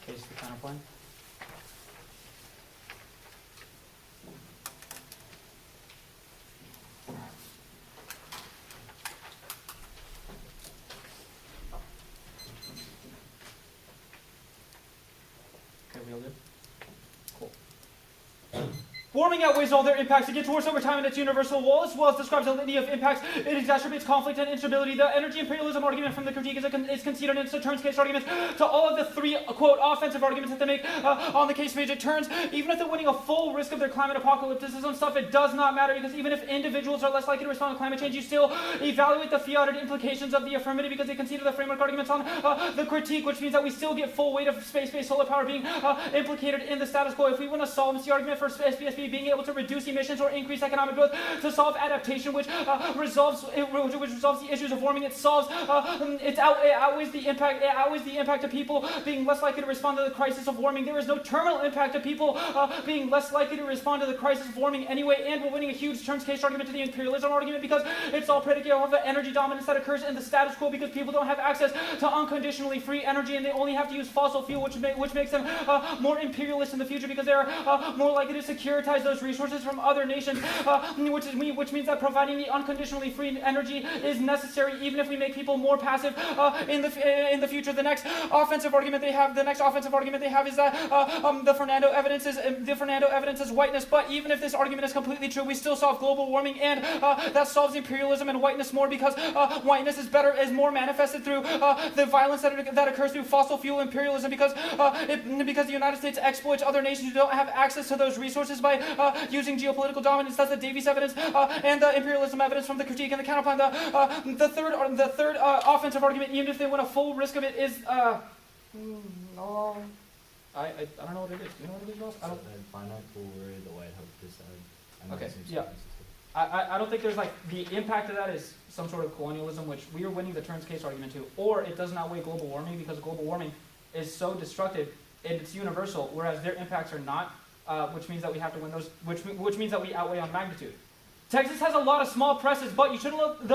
Case the counterplan. Okay, we all good? Cool. Warming outweighs all their impacts. It gets worse over time, and its universal wall, as well as describes a litany of impacts. It exacerbates conflict and instability. The energy imperialism argument from the critique is conceded, and it turns case arguments to all of the three, quote, offensive arguments that they make on the case page. It turns, even if they're winning a full risk of their climate apocalypticism stuff, it does not matter, because even if individuals are less likely to respond to climate change, you still evaluate the fiated implications of the affirmative, because they conceded the framework arguments on the critique, which means that we still get full weight of space-based solar power being implicated in the status quo. If we win a solvency argument for SBSP being able to reduce emissions or increase economic growth to solve adaptation, which resolves the issues of warming, it outweighs the impact. It outweighs the impact of people being less likely to respond to the crisis of warming. There is no terminal impact of people being less likely to respond to the crisis of warming anyway, and we're winning a huge turns case argument to the imperialism argument, because it's all predicated off the energy dominance that occurs in the status quo, because people don't have access to unconditionally free energy, and they only have to use fossil fuel, which makes them more imperialist in the future, because they're more likely to securitize subsidize those resources from other nations, which means that providing the unconditionally free energy is necessary, even if we make people more passive in the future. The next offensive argument they have is that the Fernando evidence is whiteness. But even if this argument is completely true, we still solve global warming, and that solves imperialism and whiteness more, because whiteness is more manifested through the violence that occurs through fossil fuel imperialism, because the United States exploits other nations who don't have access to those resources by using geopolitical dominance. That's the Davies evidence and the imperialism evidence from the critique and the counterplan. The third offensive argument, even if they win a full risk of it, is no. I don't know what it is. Do you know what it is, Ross? I don't. Finite pool where the White House decide. I know Okay, it seems yeah. consistent. I don't think there's like the impact of that is some sort of colonialism, which we are winning the turns case argument too, or it does not outweigh global warming, because global warming is so destructive and it's universal, whereas their impacts are not, which means that we have to win those, which means that we outweigh on magnitude. Texas has a lot of small presses, but you shouldn't let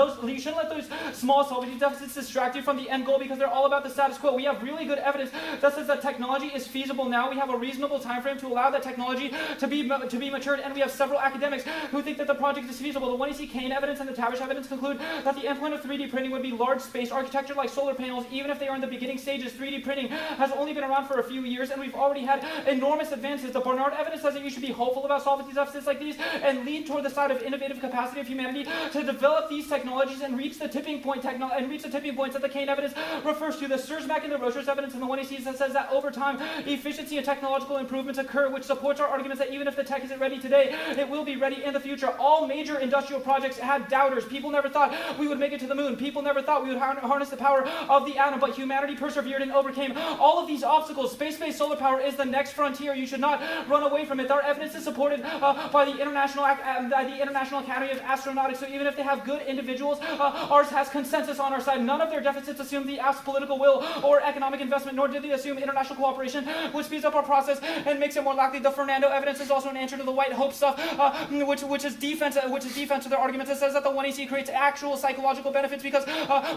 those small solvency deficits distract you from the end goal, because they're all about the status quo. We have really good evidence that says that technology is feasible now. We have a reasonable time frame to allow that technology to be matured, and we have several academics who think that the project is feasible. The 1EC Kane evidence and the Tavish evidence conclude that the endpoint of 3D printing would be large space architecture like solar panels, even if they are in the beginning stages. 3D printing has only been around for a few years, and we've already had enormous advances. The Barnard evidence says that you should be hopeful about solvency deficits like these and lean toward the side of innovative capacity of humanity to develop these technologies and reach the tipping points that the Kane evidence refers to. The Sturzbach and the Rochers evidence in the 1AC says that over time, efficiency and technological improvements occur, which supports our arguments that even if the tech isn't ready today, it will be ready in the future. All major industrial projects had doubters. People never thought we would make it to the moon. People never thought we would harness the power of the atom, but humanity persevered and overcame all of these obstacles. Space-based solar power is the next frontier. You should not run away from it. Our evidence is supported by the International Academy of Astronautics, so even if they have good individuals, ours has consensus on our side. None of their deficits assume the ASP political will or economic investment, nor did they assume international cooperation, which speeds up our process and makes it more likely. The Fernando evidence is also an answer to the white hope stuff, which is defense to their arguments. It says that the 1EC creates actual psychological benefits, because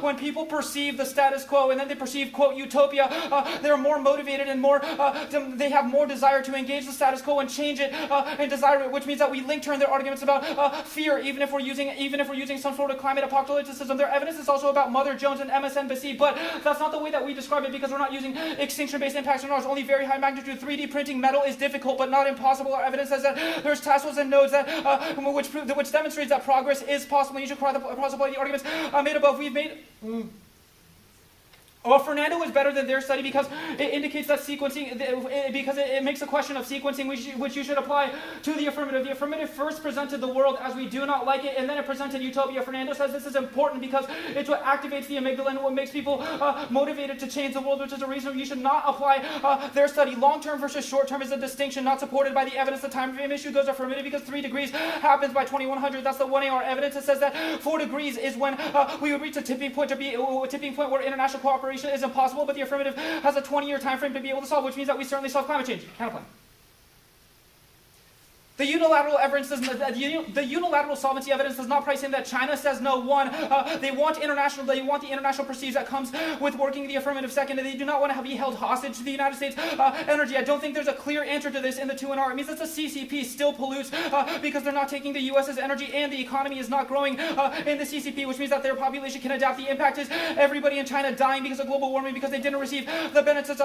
when people perceive the status quo and then they perceive, quote, utopia, they're more motivated and they have more desire to engage the status quo and change it and desire it, which means that we link turn their arguments about fear, even if we're using some sort of climate apocalypticism. Their evidence is also about Mother Jones and MSNBC, but that's not the way that we describe it, because we're not using extinction-based impacts on ours. Only very high magnitude 3D printing metal is difficult, but not impossible. Our evidence says that there's tassels and nodes that which demonstrates that progress is possible. You should cross apply the arguments made above. We've made. Well, Fernando is better than their study because it indicates that sequencing, because it makes a question of sequencing which you should apply to the affirmative. The affirmative first presented the world as we do not like it, and then it presented utopia. Fernando says this is important because it's what activates the amygdala and what makes people motivated to change the world, which is a reason you should not apply their study. Long-term versus short-term is a distinction not supported by the evidence. The time frame issue goes affirmative because 3 degrees happens by 2100. That's the 1AR evidence. It says that 4 degrees is when we would reach a tipping point where international cooperation is impossible, but the affirmative has a 20-year time frame to be able to solve, which means that we certainly solve climate change. Counterplan. The unilateral evidence the unilateral solvency evidence does not price in that China says no. One, they want the international prestige that comes with working the affirmative. Second, they do not want to be held hostage to the United States energy. I don't think there's a clear answer to this in the 2NR. It means that the CCP still pollutes because they're not taking the U.S.'s energy, and the economy is not growing in the CCP, which means that their population can adapt. The impact is everybody in China dying because of global warming because they didn't receive the benefits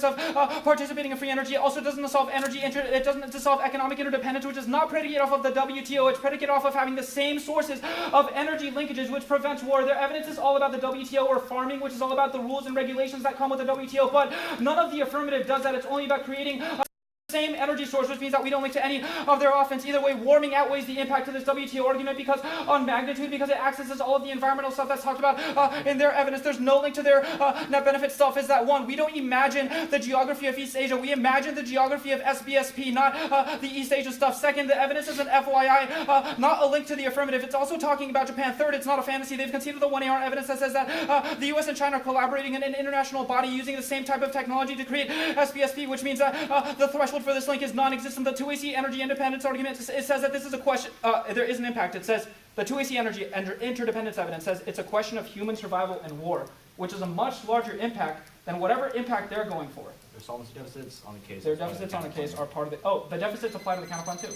of participating in free energy. It also doesn't solve it doesn't solve economic interdependence, which is not predicated off of the WTO. It's predicated off of having the same sources of energy linkages, which prevents war. Their evidence is all about the WTO, or farming, which is all about the rules and regulations that come with the WTO, but none of the affirmative does that. It's only about creating same energy source, which means that we don't link to any of their offense. Either way, warming outweighs the impact of this WTO argument because on magnitude, because it accesses all of the environmental stuff that's talked about in their evidence. There's no link to their net benefit stuff. Is that one? We don't imagine the geography of East Asia. We imagine the geography of SBSP, not the East Asia stuff. Second, the evidence is an FYI, not a link to the affirmative. It's also talking about Japan. Third, it's not a fantasy. They've conceded the 1AR evidence that says that the US and China are collaborating in an international body using the same type of technology to create SBSP, which means that the threshold for this link is non-existent. The 2AC energy independence argument, it says that this is a question, there is an impact. It says the 2AC energy interdependence evidence says it's a question of human survival and war, which is a much larger impact then whatever impact they're going for, Their solvency deficits on the case. their deficits on the case are part of the, oh, the deficits apply to the counterplan too.